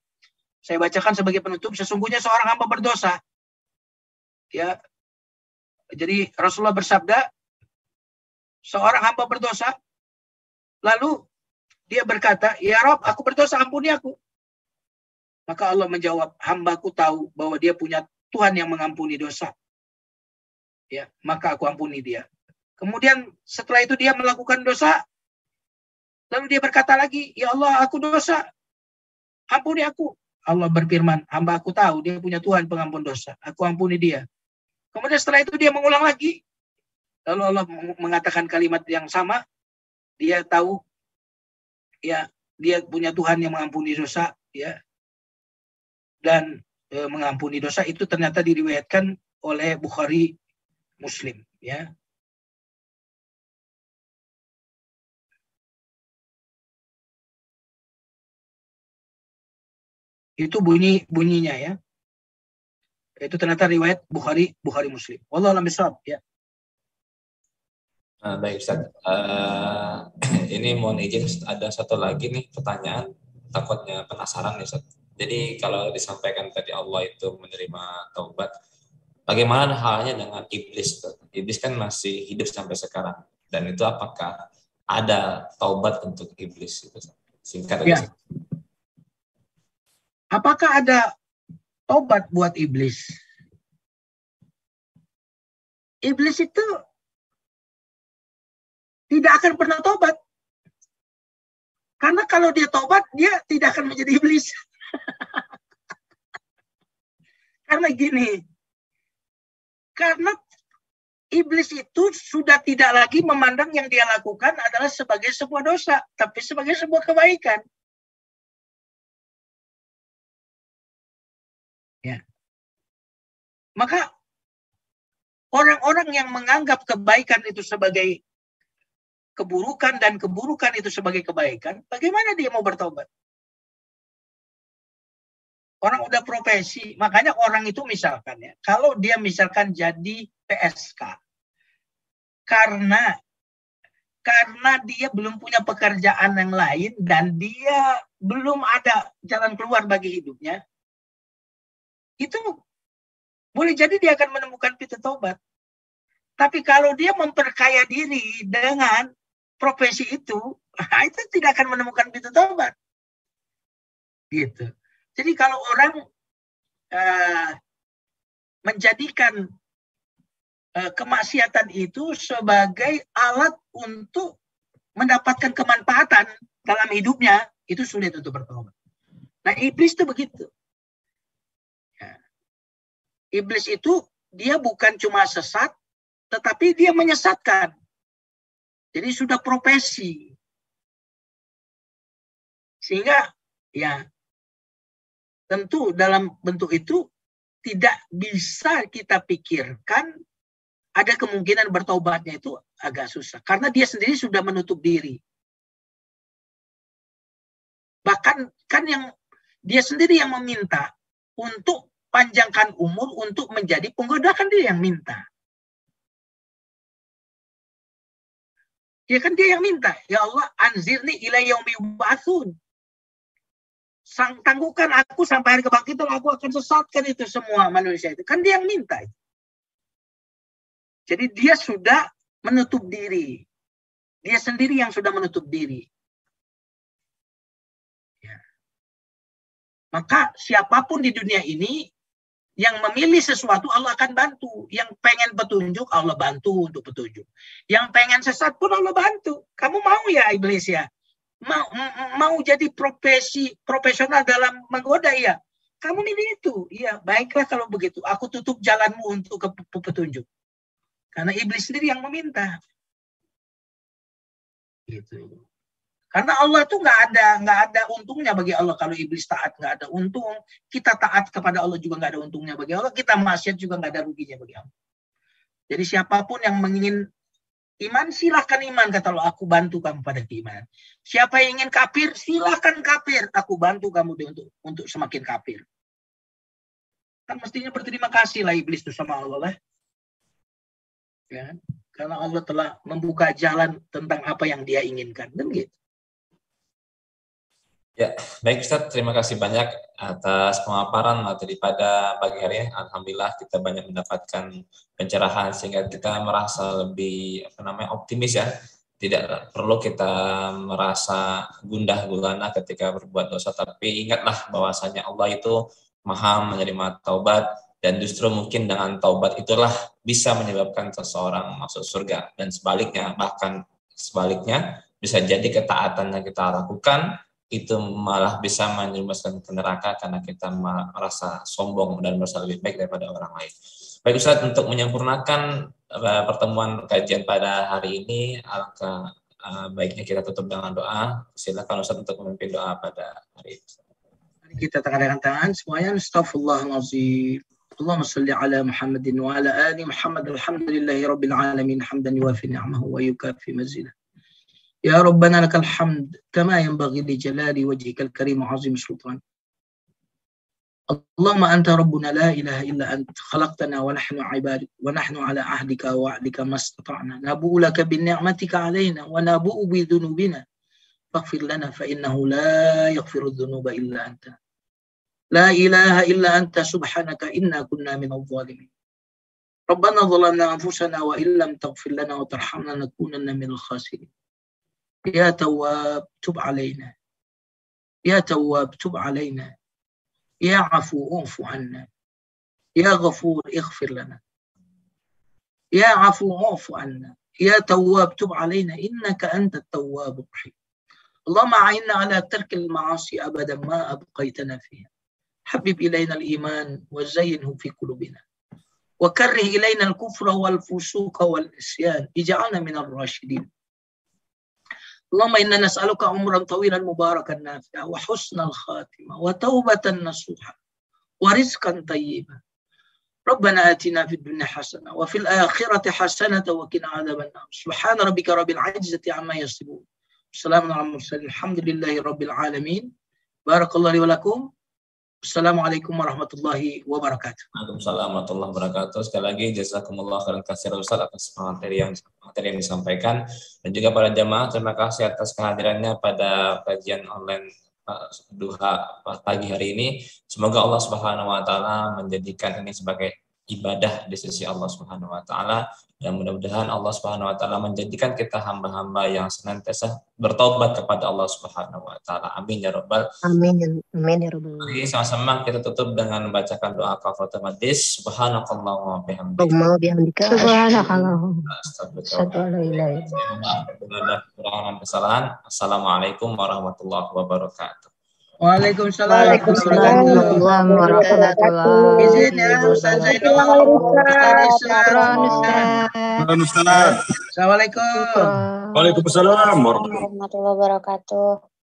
Saya bacakan sebagai penutup, sesungguhnya seorang hamba berdosa. Ya, jadi Rasulullah bersabda, seorang hamba berdosa, lalu dia berkata, ya Rob, aku berdosa, ampuni aku. Maka Allah menjawab, hambaku tahu bahwa dia punya Tuhan yang mengampuni dosa. Ya, maka aku ampuni dia. Kemudian setelah itu dia melakukan dosa, lalu dia berkata lagi, ya Allah, aku dosa, ampuni aku. Allah berfirman, hamba aku tahu dia punya Tuhan pengampun dosa, aku ampuni dia. Kemudian setelah itu dia mengulang lagi, lalu Allah mengatakan kalimat yang sama, dia tahu, ya, dia punya Tuhan yang mengampuni dosa, ya, dan mengampuni dosa. Itu ternyata diriwayatkan oleh Bukhari, Muslim, ya. Itu bunyinya, ya. Itu ternyata riwayat Bukhari Muslim. Wallahu a'lam bishawab, ya. Baik Ustaz. Ini mohon izin ada satu lagi nih pertanyaan, takutnya penasaran nih Ustaz. Jadi kalau disampaikan tadi Allah itu menerima taubat, bagaimana halnya dengan iblis? Ustaz? Iblis kan masih hidup sampai sekarang, dan itu apakah ada taubat untuk iblis? Itu singkat aja. Ya. Apakah ada taubat buat iblis? Iblis itu tidak akan pernah taubat. Karena kalau dia taubat, dia tidak akan menjadi iblis. Karena gini, karena iblis itu sudah tidak lagi memandang yang dia lakukan adalah sebagai sebuah dosa, tapi sebagai sebuah kebaikan. Ya. Maka orang-orang yang menganggap kebaikan itu sebagai keburukan dan keburukan itu sebagai kebaikan, bagaimana dia mau bertobat? Orang udah profesi, makanya orang itu misalkan ya, kalau dia misalkan jadi PSK, karena dia belum punya pekerjaan yang lain dan dia belum ada jalan keluar bagi hidupnya, itu boleh jadi dia akan menemukan pintu taubat. Tapi kalau dia memperkaya diri dengan profesi itu tidak akan menemukan pintu taubat. Gitu. Jadi kalau orang menjadikan kemaksiatan itu sebagai alat untuk mendapatkan kemanfaatan dalam hidupnya, itu sulit untuk bertobat. Nah, iblis itu begitu. Ya. Iblis itu dia bukan cuma sesat, tetapi dia menyesatkan. Jadi sudah profesi. Sehingga ya tentu dalam bentuk itu tidak bisa kita pikirkan ada kemungkinan bertobatnya itu agak susah. Karena dia sendiri sudah menutup diri. Bahkan kan yang dia sendiri yang meminta untuk panjangkan umur untuk menjadi penggoda, kan dia yang minta. Ya kan dia yang minta. Ya Allah, anzirni ila yaumi yub'atsun. Tangguhkan aku sampai hari kebangkitan, aku akan sesatkan itu semua manusia itu. Kan dia yang minta. Jadi dia sudah menutup diri. Dia sendiri yang sudah menutup diri. Ya. Maka siapapun di dunia ini yang memilih sesuatu, Allah akan bantu. Yang pengen petunjuk, Allah bantu untuk petunjuk. Yang pengen sesat pun Allah bantu. Kamu mau ya iblis ya? Mau jadi profesional dalam menggoda ya? Kamu milih itu. Ya, baiklah kalau begitu. Aku tutup jalanmu untuk ke petunjuk. Karena iblis sendiri yang meminta. Gitu. Karena Allah tuh nggak ada untungnya bagi Allah kalau iblis taat, nggak ada untung. Kita taat kepada Allah juga nggak ada untungnya bagi Allah. Kita maksiat juga nggak ada ruginya bagi Allah. Jadi siapapun yang ingin iman, silahkan iman, kata Allah, aku bantu kamu pada keimanan. Siapa yang ingin kafir, silahkan kafir, aku bantu kamu untuk semakin kafir. Kan mestinya berterima kasih lah iblis itu sama Allah lah. Ya, karena Allah telah membuka jalan tentang apa yang dia inginkan. Dan gitu. Ya, baik Ustaz, terima kasih banyak atas pemaparan materi pada pagi hari ini. Alhamdulillah kita banyak mendapatkan pencerahan sehingga kita merasa lebih optimis ya. Tidak perlu kita merasa gundah gulana ketika berbuat dosa, tapi ingatlah bahwasanya Allah itu Maha menerima taubat dan justru mungkin dengan taubat itulah bisa menyebabkan seseorang masuk surga dan sebaliknya, bahkan sebaliknya bisa jadi ketaatan yang kita lakukan itu malah bisa menjerumuskan ke neraka karena kita merasa sombong dan merasa lebih baik daripada orang lain. Baik Ustaz, untuk menyempurnakan pertemuan kajian pada hari ini, alangkah baiknya kita tutup dengan doa. Silakan Ustaz untuk memimpin doa pada hari ini. Mari kita tanggalkan tangan semuanya. Astaghfirullahaladzim. Allahumma salli ala Muhammadin wa ala ali Muhammad. Alhamdulillahi rabbil alamin. Hamdan yuwafi ni'amahu wa yukafi mazidah. يا ربنا لك الحمد كما ينبغي لجلال وجهك الكريم وعظيم سلطانك. اللهم أنت ربنا لا إله إلا أنت خلقتنا ونحن عبادك ونحن على عهدك ووعدك ما استطعنا نبوء لك بنعمتك علينا ونبوء بذنوبنا فاغفر لنا فإنه لا يغفر الذنوب إلا أنت لا إله إلا أنت سبحانك إنا كنا من الظالمين. ربنا ظلمنا أنفسنا وإن لم تغفر لنا وترحمنا نكونن من الخاسرين. يا تواب تب علينا يا تواب تب علينا يا عفو اعف عنا يا غفور اغفر لنا يا عفو اعف عنا يا تواب تب علينا إنك أنت التواب الرحيم. اللهم أعنا على ترك المعاصي أبدا ما أبقيتنا فيها. حبب إلينا الإيمان وزينه في قلوبنا وكره إلينا الكفر والفسوق والعصيان اجعلنا من الراشدين. اللهم إنا نسألك عمرا طويلا مباركا نافعا وحسن الخاتمة وتوبة نصوحا ورزقا طيبا. ربنا آتنا في الدنيا حسنة وفي الآخرة حسنة وقنا عذاب النار. سبحان ربك رب العزة عما يصفون السلام على المرسلين الحمد لله رب العالمين. بارك الله لي ولكم. Assalamualaikum warahmatullahi wabarakatuh. Waalaikumsalam warahmatullahi wabarakatuh. Sekali lagi jazakumullah khairan katsiran Ustaz atas materi yang disampaikan, dan juga pada jamaah terima kasih atas kehadirannya pada kajian online duha pagi hari ini. Semoga Allah Subhanahu wa taala menjadikan ini sebagai ibadah di sisi Allah Subhanahu wa taala, dan mudah-mudahan Allah Subhanahu wa taala menjadikan kita hamba-hamba yang senantiasa bertaubat kepada Allah Subhanahu wa taala. Amin ya rabbal Amin. Amin ya rabbal alamin. Jadi sama-sama kita tutup dengan membacakan doa kafaratul majlis. Subhanakallahumma wa bihamdika. Allahumma bihamdika. Subhanakallahumma. Subhanallah. Kesalahan. Assalamualaikum warahmatullahi wabarakatuh. Waalaikumsalam Waalaikumsalam warahmatullahi wabarakatuh. Izin ya Ustaz Zainul. Assalamualaikum. Waalaikumsalam warahmatullahi Warahmatullahi wabarakatuh.